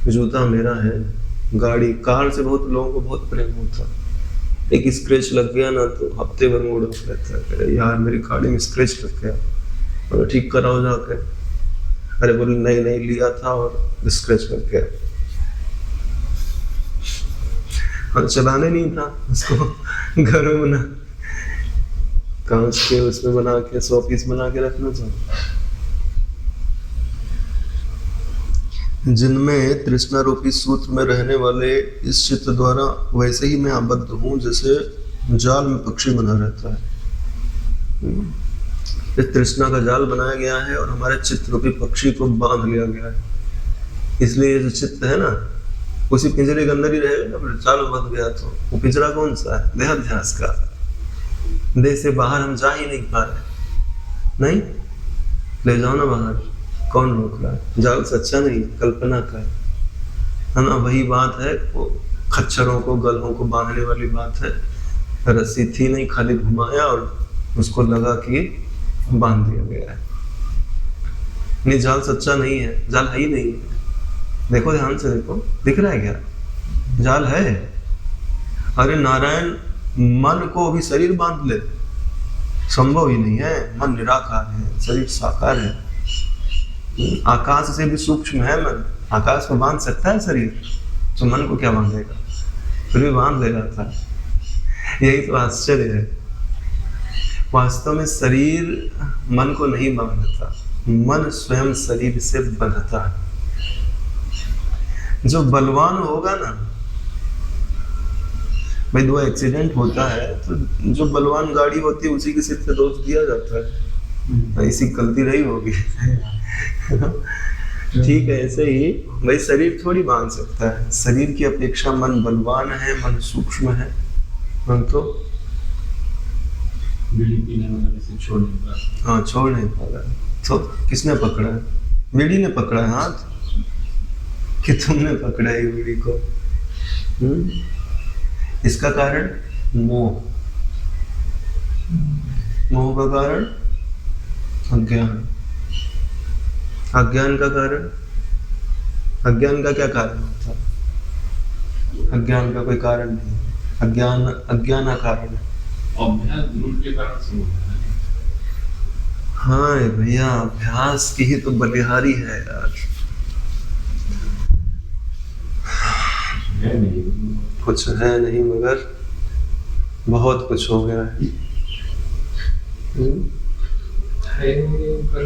जूता मेरा है, गाड़ी कार से बहुत लोगों को बहुत प्रेम होता। एक स्क्रैच लग गया ना तो हफ्ते भर मूड ऑफ रहता है, यार मेरी गाड़ी में स्क्रैच लग गया, और ठीक कराओ जाके। अरे बोले नहीं नहीं, लिया था और स्क्रैच लग गया, और चलाने नहीं था उसको, घर में बना कांच के उसमें बना के 100 पीस बना के रखना चाहिए। जिनमें तृष्णा रूपी सूत्र में रहने वाले इस चित्त द्वारा वैसे ही मैं आबद्ध हूँ जैसे जाल में पक्षी बना रहता है। इस तृष्णा का जाल बनाया गया है और हमारे चित्त रूपी पक्षी को बांध लिया गया है। इसलिए ये जो चित्त है ना, उसी पिंजरे के अंदर ही रहेगा ना। फिर जाल बंध गया तो वो पिंजरा कौन सा है? देहाध्यास का। देह से बाहर हम जा ही नहीं पा रहे। नहीं, ले जाओ ना बाहर, कौन रोक रहा है? जाल सच्चा नहीं, कल्पना का है ना। वही बात है, वो खच्चरों को गलों को बांधने वाली बात है। रस्सी थी नहीं, खाली घुमाया और उसको लगा के बांध दिया गया है। नहीं, जाल सच्चा नहीं है, जाल है ही नहीं है। देखो ध्यान से देखो, दिख रहा है क्या? जाल है। अरे नारायण मन को भी शरीर बांध ले, संभव ही नहीं है। मन निराकार है, शरीर साकार है। आकाश से भी सूक्ष्म है मन। आकाश को बांध सकता है शरीर, तो मन को क्या बांधेगा? फिर भी बांध ले जाता है। यही तो आश्चर्य है। वास्तव में शरीर मन को नहीं बांधता, मन स्वयं शरीर से बंधता है। जो बलवान होगा ना भाई, 2 एक्सीडेंट होता है तो जो बलवान गाड़ी होती है उसी के सिर पे दोष दिया जाता है, ऐसी गलती रही होगी। ठीक है, ऐसे ही भाई शरीर थोड़ी बांध सकता है। शरीर की अपेक्षा मन बलवान है, मन सूक्ष्म है। मन तो हाँ, छोड़ नहीं पा रहा। तो किसने पकड़ा है? बीड़ी ने पकड़ा है हाथ, कि तुमने पकड़ा है बीड़ी को? इसका कारण मोह। मोह का कारण अज्ञान। अज्ञान का कारण, अज्ञान का क्या कारण होता है? अज्ञान का कोई कारण नहीं। अज्ञान अज्ञान कारण है। अभ्यास गुरु के कारण से होता है। हाँ भैया, अभ्यास की ही तो बलिहारी है यार। है नहीं। कुछ है नहीं मगर बहुत कुछ हो गया है। है नहीं पर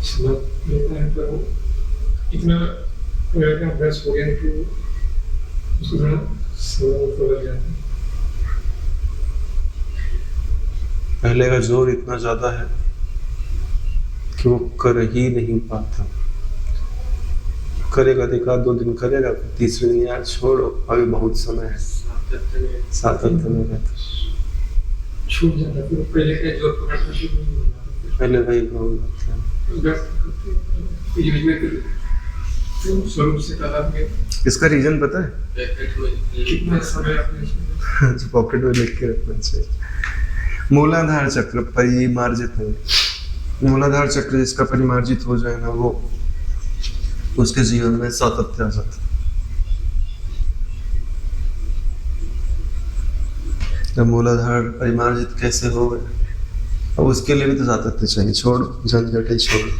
समझ लेता है, पर वो इतना का अभ्यास हो गया कि उसको थोड़ा समय तो लग जाता है। पहले का जोर इतना ज्यादा है कि वो कर ही नहीं पाता। करेगा, देखा 2 दिन करेगा, तीसरे दिन यार छोड़ो, अभी बहुत समय है, सातत्य में रहता। छूट जाता है, फिर पहले का जोर पकड़ना शुरू नहीं होता। पहले वही प्रॉब्लम होता है। अभ्यास करते हैं, में फिर स्वरूप से तादाद में इसका रीजन पता है? कितना समय आपने इसमें जो पॉकेट में लिख के रखना चाहिए। मूलाधार चक्र परिमार्जित है। मूलाधार चक्र जिसका परिमार्जित हो जाए ना, वो उसके जीवन में सातत्य आ जाता है। तो मूलाधार परिमार्जित कैसे हो गए? अब उसके लिए भी तो सातत्य चाहिए। छोड़ो झंझट ही छोड़ो।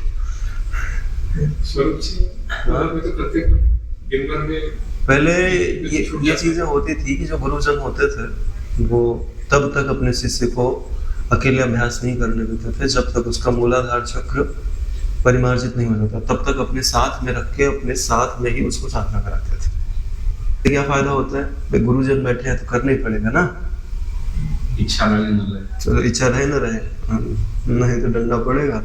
स्वरूप से में तो प्रत्येक दिन भर में पहले ये चीजें होती थी कि जो गुरुजन होते थे वो तब तक अपने शिष्य को अकेले अभ्यास नहीं करने देते थे जब तक उसका मूलाधार चक्र परिमार्जित नहीं हो जाता। तब तक अपने साथ में रख के अपने साथ में ही उसको साधना कराते थे। तो क्या फायदा होता है? भाई गुरुजन बैठे हैं तो करना ही पड़ेगा ना। इच्छा रहे न रहे, चलो इच्छा रहे न रहे, नहीं तो डंडा पड़ेगा।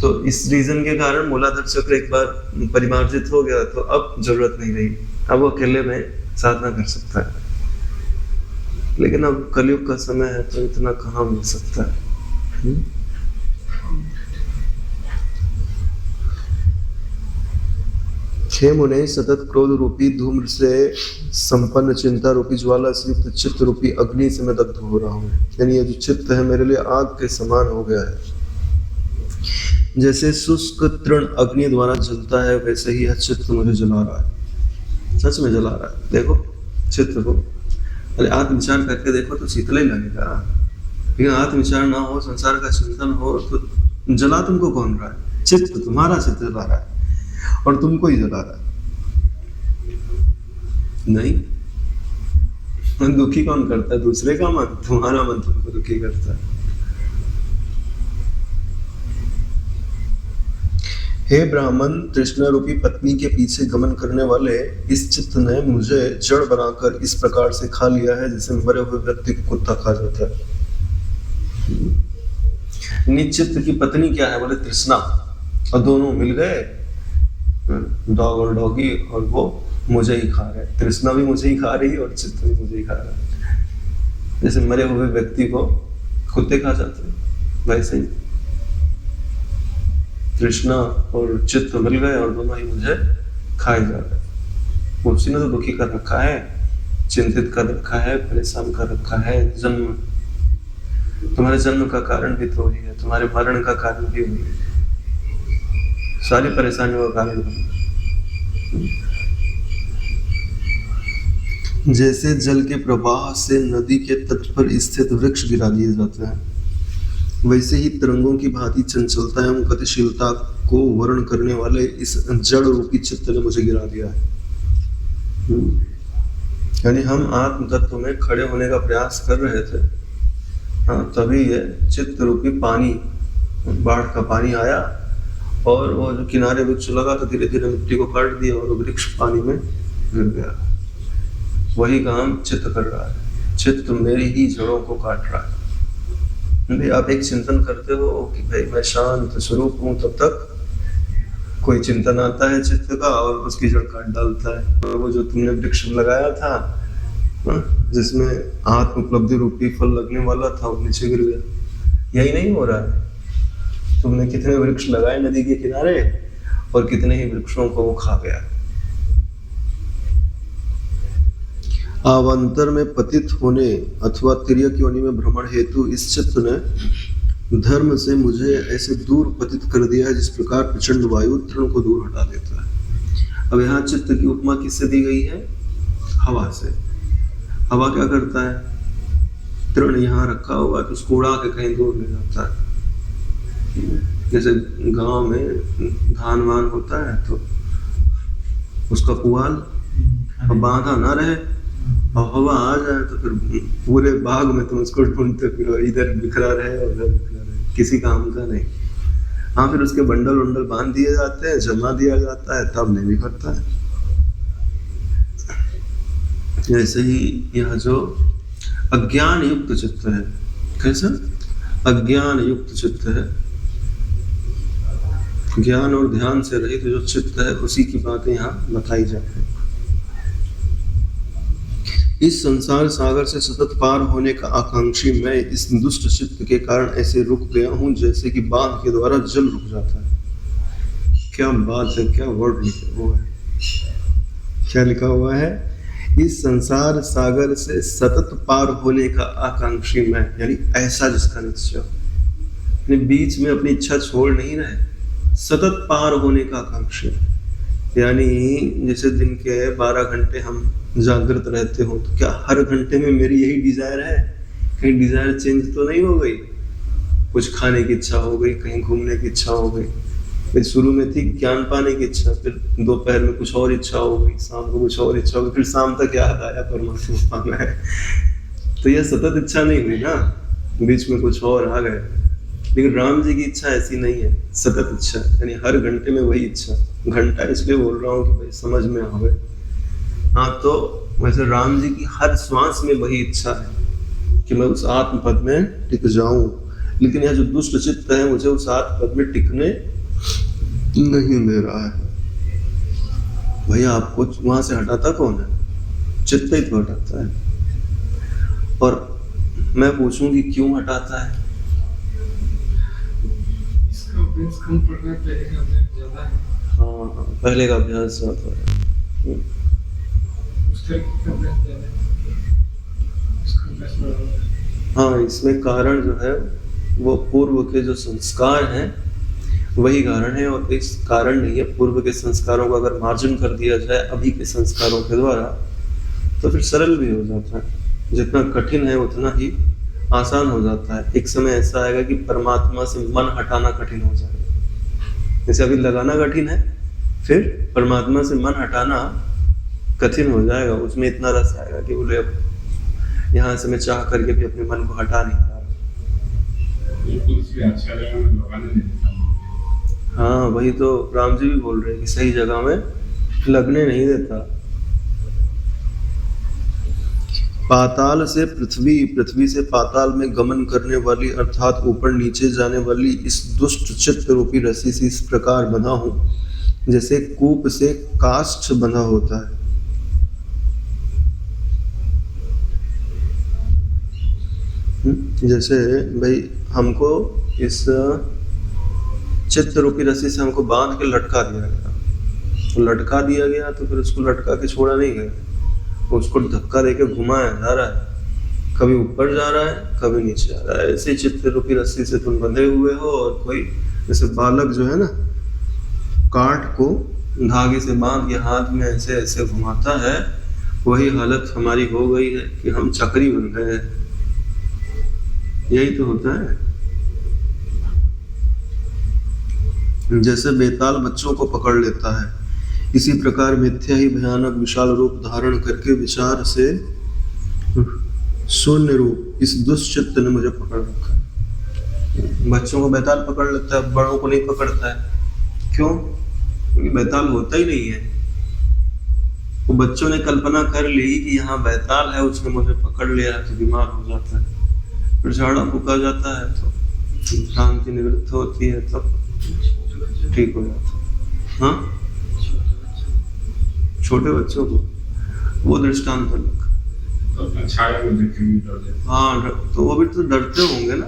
तो इस रीजन के कारण मूलाधार चक्र एक बार परिमार्जित हो गया तो अब जरूरत नहीं रही। अब वो अकेले में साधना कर सकता है। लेकिन अब कलयुग का समय है तो इतना कहाँ मिल सकता है। हे मुने, सतत क्रोध रूपी धूम्र से संपन्न चिंता रूपी ज्वाला से युक्त चित्त रूपी अग्नि से मैं दग्ध हो रहा हूँ। यानी ये जो चित्त है मेरे लिए आग के समान हो गया है। जैसे शुष्क तृण अग्नि द्वारा जलता है वैसे ही यह चित्त मुझे जला रहा है। सच में जला रहा है। देखो चित्त को, अरे आत्मविचार करके देखो तो शीतल ही लगेगा। लेकिन आत्मविचार ना हो, संसार का चिंतन हो तो जला तुमको कौन रहा है? चित्त, तुम्हारा चित्त जला रहा है और तुमको ही जला रहा है। नहीं, मन दुखी कौन करता है? दूसरे का मन, तुम्हारा मन तुमको दुखी करता है। हे ब्राह्मण, तृष्णा रूपी पत्नी के पीछे गमन करने वाले इस चित्त ने मुझे जड़ बनाकर इस प्रकार से खा लिया है जैसे मरे हुए व्यक्ति को कुत्ता खा जाता है। चित्त की पत्नी क्या है? बोले तृष्णा। और दोनों मिल गए, डॉग और डॉगी, और वो मुझे ही खा रहे। तृष्णा भी मुझे ही खा रही है और चित्त भी मुझे ही खा रहा है। जैसे मरे हुए व्यक्ति को कुत्ते खा जाते हैं, वैसे ही तृष्णा और चित्त मिल गए और दोनों ही मुझे खाए जा रहे। उसी ने तो दुखी कर रखा है, चिंतित कर रखा है, परेशान कर रखा है। जन्म, तुम्हारे जन्म का कारण भी तो वही है, तुम्हारे मरण का कारण भी वही है, सारी परेशानियों का कारण है। जैसे जल के प्रवाह से नदी के तट पर स्थित वृक्ष गिरा दिए जाते हैं, वैसे ही तरंगों की भांति चंचलता एवं गतिशीलता को वर्ण करने वाले इस जड़ रूपी चित्त ने मुझे गिरा दिया है। यानी हम आत्म तत्व में खड़े होने का प्रयास कर रहे थे, हाँ, तभी ये चित्त रूपी पानी, बाढ़ का पानी आया और वो जो किनारे वृक्ष लगा तो धीरे धीरे मिट्टी को काट दिया और वृक्ष पानी में गिर गया। वही काम चित्त कर रहा है। चित्त मेरी ही जड़ों को काट रहा है। भाई आप एक चिंतन करते हो कि भाई मैं शांत स्वरूप हूँ, तब तक कोई चिंतन आता है चित्त का और उसकी जड़ काट डालता है। और वो जो तुमने वृक्ष लगाया था जिसमें आत्म उपलब्धि रूपी फल लगने वाला था, वो नीचे गिर गया। यही नहीं हो रहा है? तुमने कितने वृक्ष लगाए नदी के किनारे और कितने ही वृक्षों को वो खा गया। अवान्तर में पतित होने अथवा तिर्यक योनि में भ्रमण हेतु इस चित्त ने धर्म से मुझे ऐसे दूर पतित कर दिया है जिस प्रकार प्रचंड वायु तृण को दूर हटा देता है। अब यहाँ चित्त की उपमा किससे दी गई है? हवा से। हवा क्या करता है? तृण यहाँ रखा हुआ तो उसको उड़ा के कहीं दूर ले जाता है। जैसे गांव में धान वान होता है तो उसका पुआल और बांधा ना रहे और हवा आ जाए तो फिर पूरे बाग में तुम उसको ढूंढते फिर इधर बिखरा रहे और उधर बिखरा रहे, किसी काम का नहीं। हाँ, फिर उसके बंडल उंडल बांध दिए जाते हैं, जमा दिया जाता है, तब नहीं बिखरता है। ऐसे ही यह जो अज्ञान युक्त चित्त है, कैसा अज्ञान युक्त चित्त है, ज्ञान और ध्यान से रहित जो चित्त है, उसी की बातें यहाँ बताई जाती है। इस संसार सागर से सतत पार होने का आकांक्षी मैं इस दुष्ट चित्त के कारण ऐसे रुक गया हूँ जैसे कि बांध के द्वारा जल रुक जाता है। क्या बात है, क्या वर्ड लिखा हुआ है, क्या लिखा हुआ है? इस संसार सागर से सतत पार होने का आकांक्षी मैं, यानी ऐसा जिसका निश्चय, यानी बीच में अपनी इच्छा छोड़ नहीं रहे, सतत पार होने का आकांक्षी। यानी जैसे दिन के 12 घंटे हम जागृत रहते हो, तो क्या हर घंटे में मेरी यही डिजायर है? कहीं डिजायर चेंज तो नहीं हो गई? कुछ खाने की इच्छा हो गई, कहीं घूमने की इच्छा हो गई, फिर शुरू में थी ज्ञान पाने की इच्छा, फिर दोपहर में कुछ और इच्छा हो गई, शाम को कुछ और इच्छा हो गई, फिर शाम तक याद आया परमात्मा पाना है। तो यह सतत इच्छा नहीं हुई ना, बीच में कुछ और आ गए। लेकिन राम जी की इच्छा ऐसी नहीं है, सतत इच्छा, यानी हर घंटे में वही इच्छा। घंटा इसलिए बोल रहा हूँ कि भाई समझ में आवे। हाँ, तो वैसे राम जी की हर श्वास में वही इच्छा है कि मैं उस आत्म पद में टिक जाऊं। लेकिन यह जो दुष्ट चित्त है मुझे उस आत्म पद में टिकने नहीं दे रहा है। भैया आपको वहां से हटाता कौन है? चित्त ही तो हटाता है। और मैं पूछूंगी क्यों हटाता है? इसका अभ्यास कम पड़ रहा है, पहले का अभ्यास ज्यादा है। हाँ, पहले का अभ्यास ज्यादा है, उसका अभ्यास ज्यादा है, उसका अभ्यास बड़ा है। हाँ, इसमें कारण जो है वो पूर्व के जो संस्कार हैं वही कारण है। और इस कारण नहीं है, पूर्व के संस्कारों को अगर मार्जन कर दिया जाए अभी के संस्कारों के द्वारा तो फिर सरल भी हो जाता है। जितना कठिन है उतना ही आसान हो जाता है। एक समय ऐसा आएगा कि परमात्मा से मन हटाना कठिन हो जाएगा। जैसे अभी लगाना कठिन है, फिर परमात्मा से मन हटाना कठिन हो जाएगा। उसमें इतना रस आएगा कि बोले अब यहाँ से मैं चाह करके भी अपने मन को हटा नहीं पा रहा। बिल्कुल इसलिए अच्छा जगह में लगाने नहीं देता। हाँ, वही तो राम जी भी बोल रहे हैं कि सही जगह में लगने नहीं देता। पाताल से पृथ्वी, पृथ्वी से पाताल में गमन करने वाली अर्थात ऊपर नीचे जाने वाली इस दुष्ट चित्त रूपी रस्सी से इस प्रकार बंधा हूं जैसे कूप से काष्ठ बंधा होता है। जैसे भाई हमको इस चित्त रूपी रस्सी से हमको बांध के लटका दिया गया, तो लटका दिया गया तो फिर उसको लटका के छोड़ा नहीं गया, उसको धक्का देके घुमाया जा रहा है, कभी ऊपर जा रहा है कभी नीचे जा रहा है। ऐसे चित्त रूपी रस्सी से तुम बंधे हुए हो। और कोई जैसे बालक जो है ना, काट को धागे से बांध के हाथ में ऐसे ऐसे घुमाता है, वही हालत हमारी हो गई है कि हम चक्री बन गए हैं। यही तो होता है। जैसे बेताल बच्चों को पकड़ लेता है, इसी प्रकार मिथ्या ही भयानक विशाल रूप धारण करके विचार से शून्य रूप इस दुष्चित्त ने मुझे पकड़ रखा है। बच्चों को बेताल पकड़ लेता है, बड़ों को नहीं पकड़ता है। क्यों? क्योंकि बेताल होता ही नहीं है। वो बच्चों ने कल्पना कर ली कि यहाँ बेताल है, उसने मुझे पकड़ लिया तो बीमार हो जाता है, फिर झाड़ा फूका जाता है तो भ्रांति निवृत्त होती है, तब ठीक हो जाता है। हाँ, छोटे बच्चों को वो दृष्टांत अलग। तो अपना छाया को देख के भी डर जाते। हाँ, तो वो भी तो डरते होंगे ना।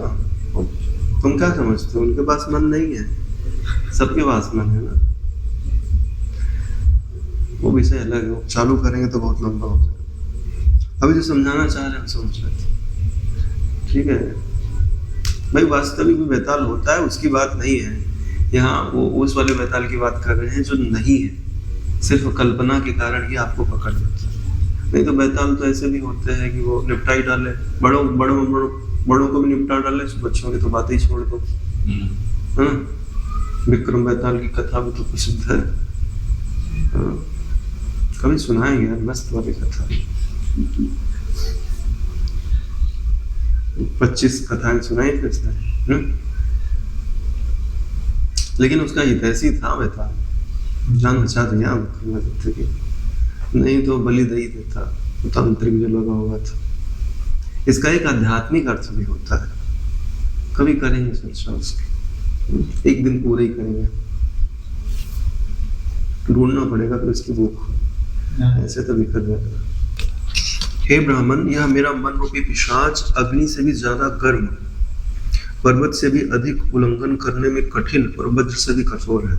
तुम क्या समझते हो? उनके पास मन नहीं है, सबके पास मन है ना। वो विषय अलग है, चालू करेंगे तो बहुत लंबा हो जाएगा। अभी जो समझाना चाह रहे हैं समझ लेते, ठीक है भाई। वास्तविक भी बेताल होता है, उसकी बात नहीं है यहाँ। वो उस वाले बेताल की बात कर रहे हैं जो नहीं है, सिर्फ कल्पना के कारण ही आपको पकड़ लेता है। नहीं तो बेताल तो ऐसे भी होते हैं कि वो निपटा ही डाले, बड़ों को भी निपटा डाले, बच्चों की तो बात ही छोड़ दो, है ना। विक्रम बेताल की कथा भी तो प्रसिद्ध है। कभी सुनाएंगे यार, मस्त वाली कथा। 25 कथाएं सुनाई थी उसने, लेकिन उसका हितैषी था बेटा, जान बचा दिया की, नहीं तो बलि दे ही देता, तांत्रिक जो लगा हुआ था। इसका एक आध्यात्मिक अर्थ भी होता है, कभी करेंगे चर्चा उसकी, एक दिन पूरे ही करेंगे, ढूंढना पड़ेगा तो इसकी बुक, ऐसे तो बिखर जाएगा। हे ब्राह्मण, यह मेरा मन रूपी पिशाच अग्नि से भी ज्यादा गर्म, पर्वत से भी अधिक उल्लंघन करने में कठिन और वज्र से भी कठोर है।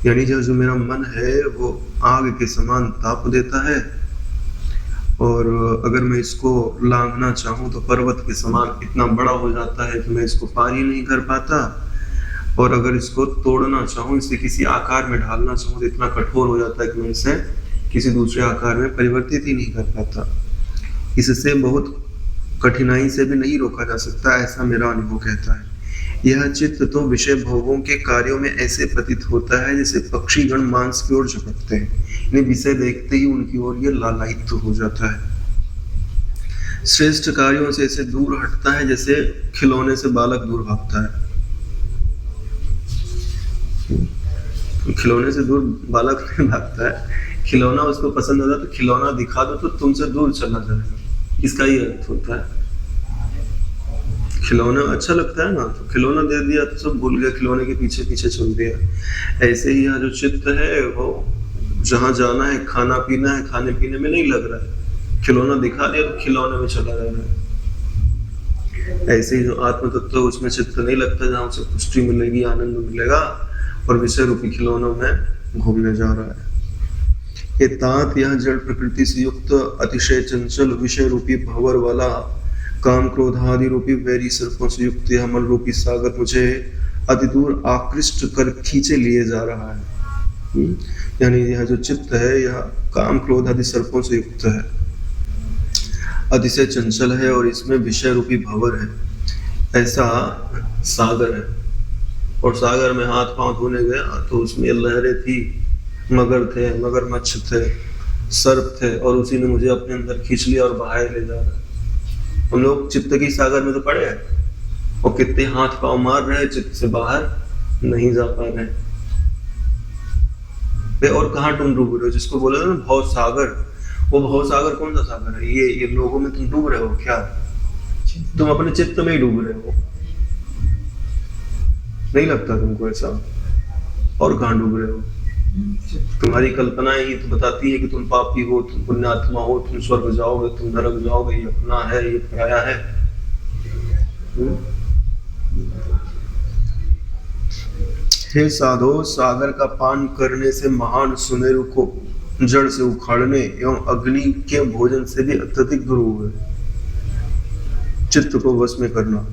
यानी यह जो मेरा मन है वो आग के समान ताप देता है, और अगर मैं इसको लांघना चाहूँ तो पर्वत के समान इतना बड़ा हो जाता है कि मैं इसको पार ही नहीं कर पाता, और अगर इसको तोड़ना चाहूँ, इसे किसी आकार में ढालना चाहूँ तो इतना कठोर हो जाता है कि मैं इसे किसी दूसरे आकार में परिवर्तित ही नहीं कर पाता। इससे बहुत कठिनाई से भी नहीं रोका जा सकता, ऐसा मेरा अनुभव कहता है। यह चित्त तो विषय भोगों के कार्यों में ऐसे प्रतीत होता है जैसे पक्षीगण मांस की ओर झपकते हैं, इन्हें विषय देखते ही उनकी ओर ये लालायित हो जाता है। श्रेष्ठ कार्यों से ऐसे दूर हटता है जैसे खिलौने से बालक दूर भागता है। खिलौने से दूर बालक नहीं भागता है, खिलौना उसको पसंद आता तो खिलौना दिखा दो तो तुमसे दूर चला जाएगा, इसका ही अर्थ होता है। खिलौना अच्छा लगता है ना, तो खिलौना दे दिया तो सब भूल गया, खिलौने के पीछे पीछे चल दिया। ऐसे ही यहाँ जो चित्त है वो जहाँ जाना है, खाना पीना है, खाने पीने में नहीं लग रहा है, खिलौना दिखा दिया तो खिलौने में चला जा रहा है। ऐसे ही जो आत्म तत्व उसमें चित्त नहीं लगता, जहाँ उसे पुष्टि मिलेगी, आनंद मिलेगा, और विषय रूपी खिलौनों में घूमने जा रहा है। ये तात यह जड़ प्रकृति से युक्त अतिशय चंचल विषय रूपी भंवर वाला काम क्रोध आदि रूपी वैरी सर्पों से युक्त यह मन रूपी सागर मुझे अति दूर आकृष्ट कर खींचे लिए जा रहा है। यानी यह जो चित्त है यह काम क्रोध आदि सर्पों से युक्त है, अतिशय चंचल है, और इसमें विषय रूपी भंवर है, ऐसा सागर है। और सागर में हाथ पांव धोने गया तो उसमें लहरें थी, मगर थे, मगरमच्छ थे, सर्प थे, और उसी ने मुझे अपने अंदर खींच लिया और बाहर ले जा रहा है। हम लोग चित्त की सागर में तो पड़े हैं, और कितने हाथ पांव मार रहे हैं, चित्त से बाहर नहीं जा पा रहे हैं। और कहाँ तुम डूब रहे हो, जिसको बोला था ना भव सागर, वो भव सागर कौन सा सागर है? ये लोगों में तुम डूब रहे हो क्या? तुम अपने चित्त में ही डूब रहे हो, नहीं लगता तुमको ऐसा? और कहाँ डूब रहे हो? तुम्हारी कल्पनाएं ही तो बताती है कि तुम पापी हो, तुम पुण्यात्मा हो, तुम स्वर्ग जाओगे, तुम नरक जाओगे, ये अपना है, ये पराया है। हे साधो, सागर का पान करने से महान सुमेरु को जड़ से उखाड़ने एवं अग्नि के भोजन से भी अत्यधिक दूर हुए। चित्त को वश में करना,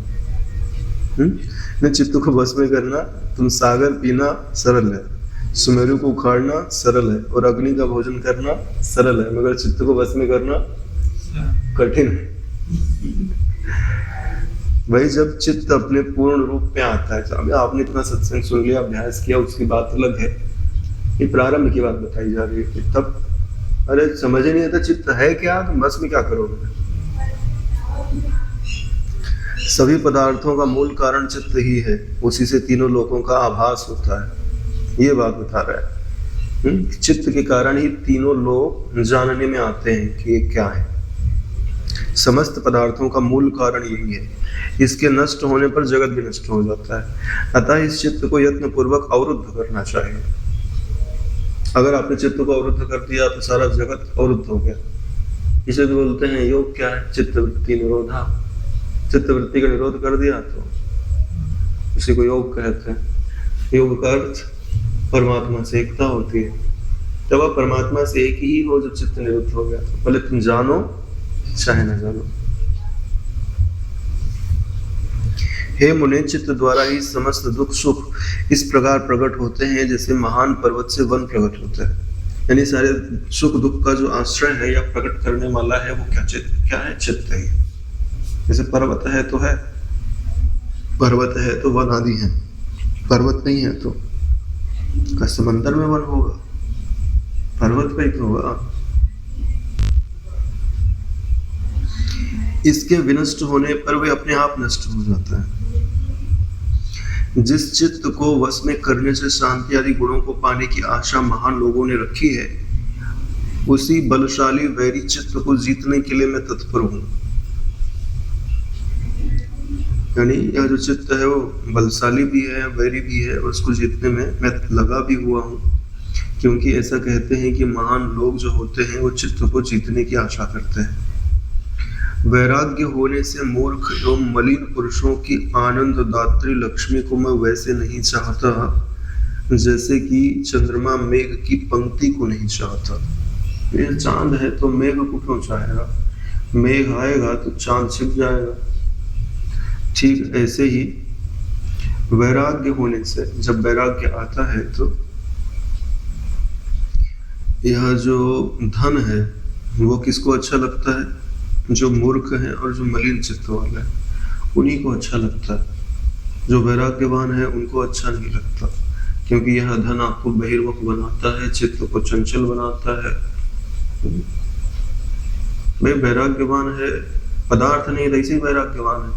चित्त को वश में करना, तुम सागर पीना सरल है, सुमेरु को उखाड़ना सरल है, और अग्नि का भोजन करना सरल है, मगर चित्त को वश में करना कठिन है। भाई जब चित्त अपने पूर्ण रूप में आता है, अभी आपने इतना सत्संग सुन लिया, अभ्यास किया, उसकी बात अलग है, ये प्रारंभ की बात बताई जा रही है। तब अरे समझ नहीं आता चित्त है क्या, तुम बस में क्या करोगे? सभी पदार्थों का मूल कारण चित्त ही है, उसी से तीनों लोकों का आभास होता है, ये बात बता रहा है। चित्त के कारण ही तीनों लोग जानने में आते हैं कि ये क्या है। समस्त पदार्थों का मूल कारण यही है, इसके नष्ट होने पर जगत भी नष्ट हो जाता है। अतः इस चित्त को यत्न पूर्वक अवरुद्ध करना चाहिए। अगर आपने चित्त को अवरुद्ध कर दिया तो सारा जगत अवरुद्ध हो गया। इसे तो बोलते हैं योग। क्या है? चित्त वृत्ति निरोधा। चित्त वृत्ति का निरोध कर दिया तो उसी को योग कहते हैं। योग का अर्थ परमात्मा से एकता होती है। जब आप परमात्मा से एक ही हो, जब चित्त निरुद्ध हो गया, तो भले तुम जानो चाहे न जानो। हे मुने, चित्त द्वारा ही समस्त दुख सुख इस प्रकार प्रकट होते हैं जैसे महान पर्वत से वन प्रकट होता है। यानी सारे सुख दुख का जो आश्रय है या प्रकट करने वाला है वो क्या है? चित्त है। जैसे पर्वत है तो है, पर्वत है तो वन आदि है, पर्वत नहीं है तो समंदर में वन होगा, पर्वत पे ही तो होगा। इसके विनष्ट होने पर वे अपने आप नष्ट हो जाता है। जिस चित्त को वश में करने से शांति आदि गुणों को पाने की आशा महान लोगों ने रखी है, उसी बलशाली वैरी चित्त को जीतने के लिए मैं तत्पर हूं। यानी यह जो चित्त है वो बलशाली भी है, वैरी भी है, और उसको जीतने में मैं लगा भी हुआ हूं, क्योंकि ऐसा कहते हैं कि महान लोग जो होते हैं वो चित्त को जीतने की आशा करते हैं। वैराग्य होने से मूर्ख एवं मलिन पुरुषों की आनंद दात्री लक्ष्मी को मैं वैसे नहीं चाहता जैसे कि चंद्रमा मेघ की पंक्ति को नहीं चाहता। ये चांद है तो मेघ को क्यों चाहेगा? मेघ आएगा तो चांद छिप जाएगा। ठीक ऐसे ही वैराग्य होने से, जब वैराग्य आता है तो यह जो धन है वो किसको अच्छा लगता है? जो मूर्ख है और जो मलिन चित्त वाला है उन्हीं को अच्छा लगता है। जो वैराग्यवान है उनको अच्छा नहीं लगता, क्योंकि यह धन आपको बहिर्मुख बनाता है, चित्त को चंचल बनाता है। भाई वैराग्यवान है, पदार्थ नहीं ऐसे ही वैराग्यवान है।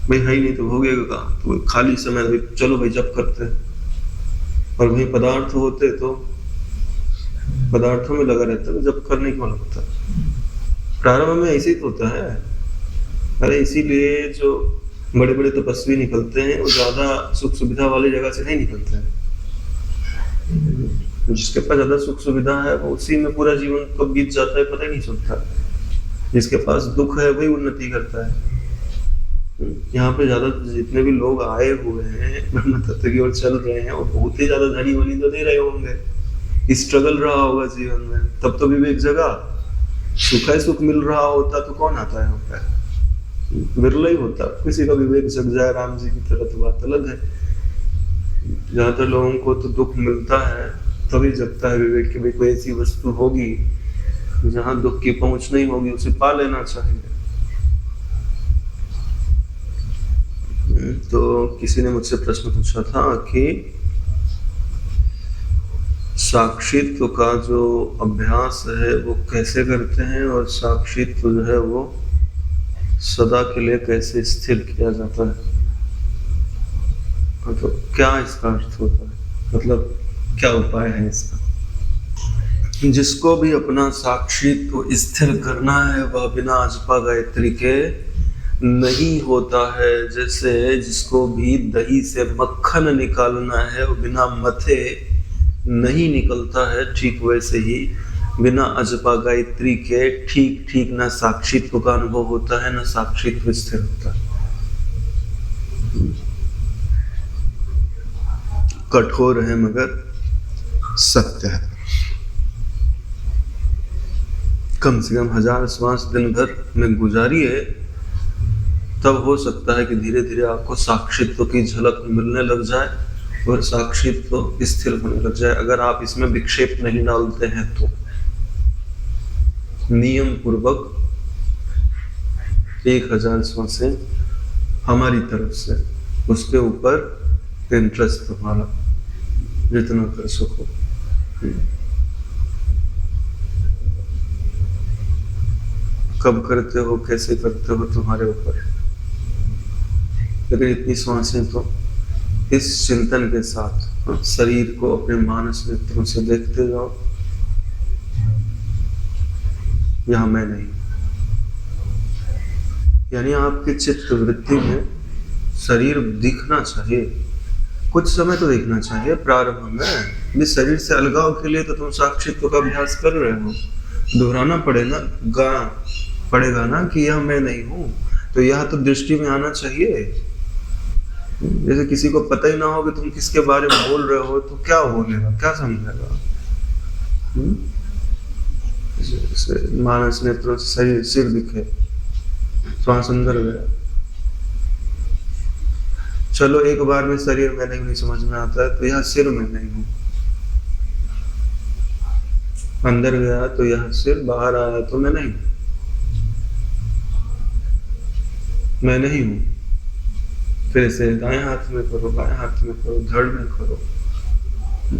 भाई है ही नहीं तो भोगेगा कहाँ? तो खाली समय भाई चलो भाई जप करते हैं, और भाई पदार्थ होते तो पदार्थों में लगा रहता है, जप करने क्यों लगता है? प्रारंभ में ऐसे ही तो होता है। अरे इसीलिए जो बड़े बड़े तपस्वी निकलते हैं वो ज्यादा सुख सुविधा वाली जगह से नहीं निकलते हैं। जिसके पास ज्यादा सुख सुविधा है वो उसी में पूरा जीवन कब बीत जाता है पता ही नहीं चलता। जिसके पास दुख है वही उन्नति करता है। यहाँ पे ज्यादा जितने भी लोग आए हुए हैं ब्रह्म तत्व की ओर चल रहे हैं, और बहुत ही ज्यादा धनी वनी तो दे रहे होंगे। स्ट्रगल रहा होगा जीवन में, तब तो विवेक जगा। सुख है, सुख मिल रहा होता तो कौन आता है यहाँ पे? बिरला ही होता। किसी का विवेक जग जाए राम जी की तरह तो बात अलग है। ज्यादातर लोगों को तो दुख मिलता है तभी जगता है विवेक कि भाई कोई ऐसी वस्तु होगी जहां दुख की पहुंच नहीं होगी, उसे पा लेना चाहिए। तो किसी ने मुझसे प्रश्न पूछा था कि साक्षित्व का जो अभ्यास है वो कैसे करते हैं, और साक्षित्व जो है वो सदा के लिए कैसे स्थिर किया जाता है। तो क्या इसका अर्थ होता है, मतलब क्या उपाय है इसका? जिसको भी अपना साक्षित्व स्थिर करना है वह बिना अजपा गायत्री के नहीं होता है। जैसे जिसको भी दही से मक्खन निकालना है वो बिना मथे नहीं निकलता है, ठीक वैसे ही बिना अजपा गायत्री के ठीक ठीक न साक्षित्व का अनुभव होता है, न साक्षित्व स्थिर होता है। कठोर है मगर सत्य है। कम से कम 1000 श्वास दिन भर में गुजारिए, तब हो सकता है कि धीरे धीरे आपको साक्षित्व की झलक मिलने लग जाए और साक्षित्व स्थिर होने लग जाए। अगर आप इसमें विक्षेप नहीं डालते हैं तो नियम पूर्वक 1000 श्वासें हमारी तरफ से, उसके ऊपर इंटरेस्ट तुम्हारा जितना कर सको। कब करते हो, कैसे करते हो, तुम्हारे ऊपर। लेकिन इतनी सांसें तो इस चिंतन के साथ शरीर को अपने मानस नेत्रों से देखते जाओ, यहां मैं नहीं। यानी आपके चित्त वृत्ति में शरीर दिखना चाहिए, कुछ समय तो देखना चाहिए प्रारंभ में। इस शरीर से अलगाव के लिए तो तुम साक्षित्व का अभ्यास कर रहे हो, दोहराना पड़ेगा ना कि यह मैं नहीं हूं। तो यह तो दृष्टि में आना चाहिए। जैसे किसी को पता ही ना हो कि तुम किसके बारे में बोल रहे हो तो क्या बोलेगा, क्या समझेगा? मानस नेत्रों से शरीर सिर दिखे, श्वास अंदर गया। चलो एक बार में शरीर में नहीं समझ में आता है तो यह सिर में नहीं हूं। अंदर गया तो यह सिर, बाहर आया तो मैं नहीं हूं। फिर से दाएं हाथ में करो, बाएं हाथ में करो, धड़ में करो,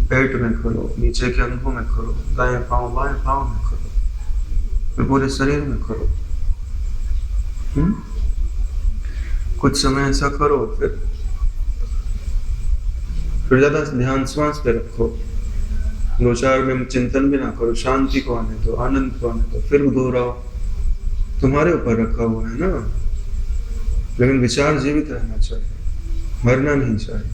पेट में करो, नीचे के अंगों में करो, दाएं पांव बाएं पांव में करो, फिर पूरे शरीर में करो। कुछ समय ऐसा करो, फिर ज्यादा ध्यान श्वास पे रखो, 2-4 मिनट चिंतन भी ना करो, शांति को आने दो, आनंद को आने दो, फिर दोहराओ। तुम्हारे ऊपर रखा हुआ है ना, लेकिन विचार जीवित रहना चाहिए, मरना नहीं चाहिए।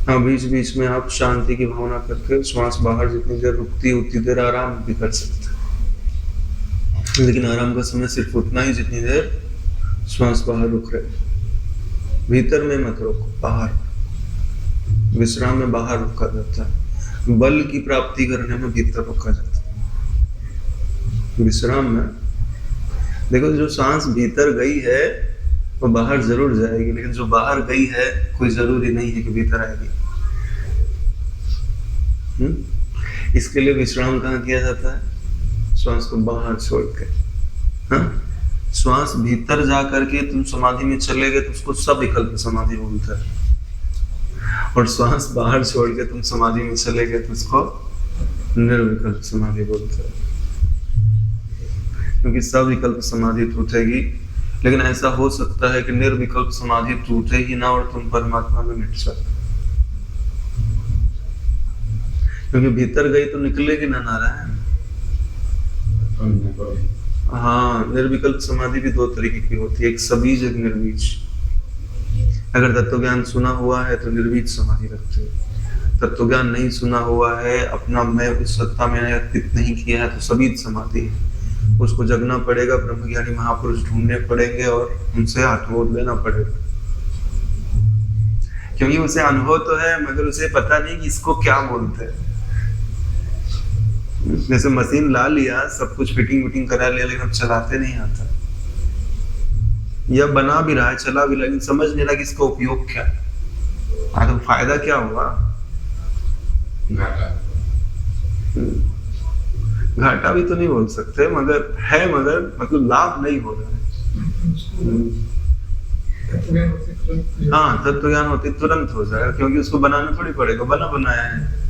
हाँ, बीच बीच में आप शांति की भावना करके श्वास बाहर जितनी देर रुकती है उतनी देर आराम भी कर सकते हैं, लेकिन आराम का समय सिर्फ उतना ही जितनी देर श्वास बाहर रुक रहे। भीतर में मत रोको, बाहर। विश्राम में बाहर रोका जाता है, बल की प्राप्ति करने में भीतर रोका जाता है। विश्राम में देखो, जो सांस भीतर गई है वो बाहर जरूर जाएगी, लेकिन जो बाहर गई है कोई जरूरी नहीं है कि भीतर आएगी। इसके लिए विश्राम कहाँ किया जाता है? श्वास को बाहर छोड़ के। हाँ, श्वास भीतर जा करके तुम समाधि में चले गए तो उसको सविकल्प समाधि बोलता है, और श्वास बाहर छोड़ के तुम समाधि में चले गए तो उसको निर्विकल्प समाधि बोलता है। क्योंकि सविकल्प समाधि टूटेगी, लेकिन ऐसा हो सकता है कि निर्विकल्प समाधि टूटे ही ना और तुम परमात्मा में मिट जाओ, क्योंकि भीतर गई तो निकलेगी ना नारायण। हाँ, निर्विकल्प समाधि भी 2 तरीके की होती है, एक सबीज, एक निर्बीज। अगर तत्व ज्ञान सुना हुआ है तो निर्बीज समाधि रखते हो, तत्व ज्ञान नहीं सुना हुआ है, अपना मैं उस सत्ता में अर्पित नहीं किया है तो सबीज समाधि है। उसको जगना पड़ेगा, ब्रह्मज्ञानी महापुरुष ढूंढने पड़ेंगे और उनसे आत्मबोध लेना पड़ेगा, क्योंकि उसे अनुभव तो है मगर उसे पता नहीं कि इसको क्या बोलते हैं। जैसे मशीन ला लिया, सब कुछ फिटिंग विटिंग करा लिया, लेकिन अब चलाते नहीं आता, या बना भी रहा है, चला भी रहा है, लेकिन समझ नहीं रहा कि इसका उपयोग क्या है। तो फायदा क्या हुआ? घाटा भी तो नहीं बोल सकते, मगर है, मगर मतलब लाभ नहीं हो रहा है। हाँ, तत्व ज्ञान होते तुरंत हो जाएगा, क्योंकि उसको बनाना थोड़ी पड़ेगा, बना बनाया है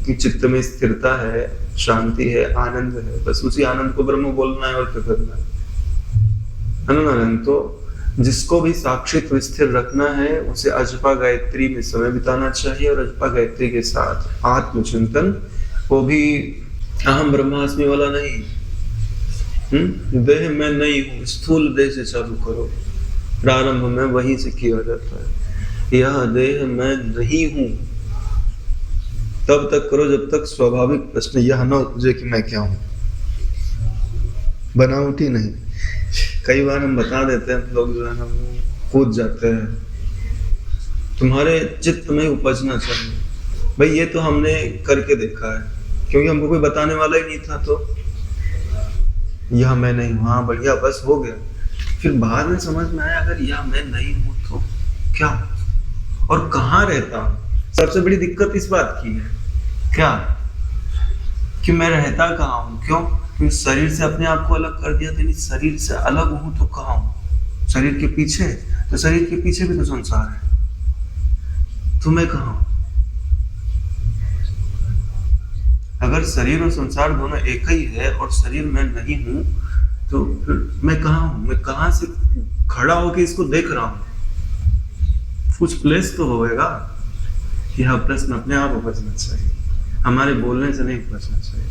कि चित्त में स्थिरता है, शांति है, आनंद है, बस उसी आनंद को ब्रह्म बोलना है और क्या करना है ना। तो जिसको भी साक्षित्व स्थिर रखना है उसे अजपा गायत्री में समय बिताना चाहिए, और अजपा गायत्री के साथ आत्मचिंतन, वो भी अहम ब्रह्मास्मि वाला नहीं, देह में नहीं हूँ, स्थूल देह से चालू करो। प्रारंभ में वहीं से किया जाता है, यह देह मैं नहीं हूँ, तब तक करो जब तक स्वाभाविक प्रश्न यह न उपजे कि मैं क्या हूँ, बनावटी नहीं। कई बार हम बता देते हैं, लोग जो है ना कूद जाते हैं, तुम्हारे चित्त में उपजना चाहिए। भाई ये तो हमने करके देखा है, क्योंकि हमको कोई बताने वाला ही नहीं था, तो यह मैं नहीं हूँ, हाँ बढ़िया, बस हो गया। फिर बाद में समझ में आया, अगर यह मैं नहीं हूँ तो क्या और कहाँ रहता हूँ। सबसे बड़ी दिक्कत इस बात की है क्या, कि मैं रहता कहाँ हूँ। क्यों? क्योंकि शरीर से अपने आप को अलग कर दिया, तो शरीर से अलग हूँ तो कहाँ हूँ? शरीर के पीछे, तो शरीर के पीछे भी तो संसार है, तो मैं कहाँ हूँ? अगर शरीर और संसार दोनों एक ही है और शरीर में नहीं हूँ, तो फिर मैं कहाँ हूँ? मैं कहाँ से खड़ा होके इसको देख रहा हूँ? कुछ प्लेस तो होगा। यह प्रश्न अपने आप उपजना चाहिए, हमारे बोलने से नहीं उपजना चाहिए,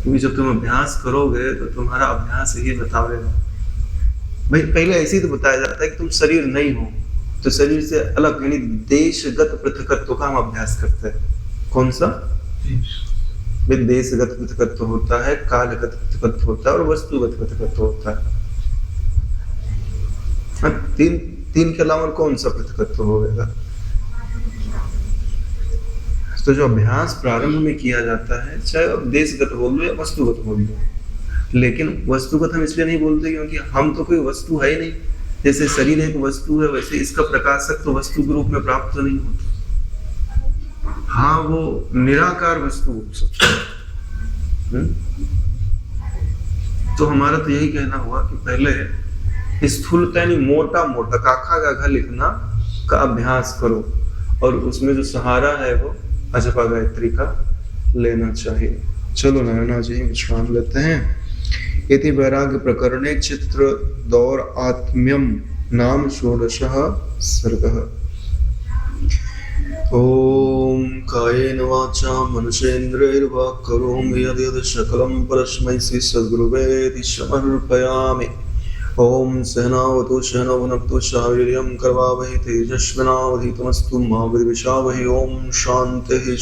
क्योंकि जब तुम अभ्यास करोगे तो तुम्हारा अभ्यास ही बतावेगा। भाई पहले ऐसे ही तो बताया जाता है कि तुम शरीर नहीं हो, तो शरीर से अलग, यानी देशगत पृथकत्व का हम अभ्यास करते हैं। कौन सा? देशगत पृथकत्व होता है, कालगत पृथकत्व होता है और वस्तुगत पृथकत्व होता है। तीन के अलावा कौन सा पृथकत्व होगा? तो जो अभ्यास प्रारंभ में किया जाता है, चाहे आप देशगत बोल लो या वस्तुगत बोल लो, लेकिन वस्तुगत हम इसलिए नहीं बोलते क्योंकि हम तो कोई वस्तु है ही नहीं। जैसे शरीर एक वस्तु है, वैसे इसका प्रकाशक तो वस्तु के रूप में प्राप्त नहीं होता। हाँ, वो निराकार वस्तु हो सकता है। तो हमारा तो यही कहना हुआ कि पहले स्थूलता यानी मोटा मोटा काखा गाघा लिखना का अभ्यास करो, और उसमें जो सहारा है वो अजपा गायत्री का लेना चाहिए। चलो नारायण जी विश्राम लेते हैं। इति वैराग्य प्रकरणे चित्र दौर आत्म्यम नाम षोडशः सर्गः। ओम कायेन वाचा मनसेन्द्रियैर्वा करोमि यद्यत् सकलं परस्मै श्री सद्गुरुवे समर्पयामि। ओम सहनावतु सहनौ भुनक्तु सह वीर्यं करवावहै तेजस्विनावधीतमस्तु मा विद्विषावहै। ओम शान्तिः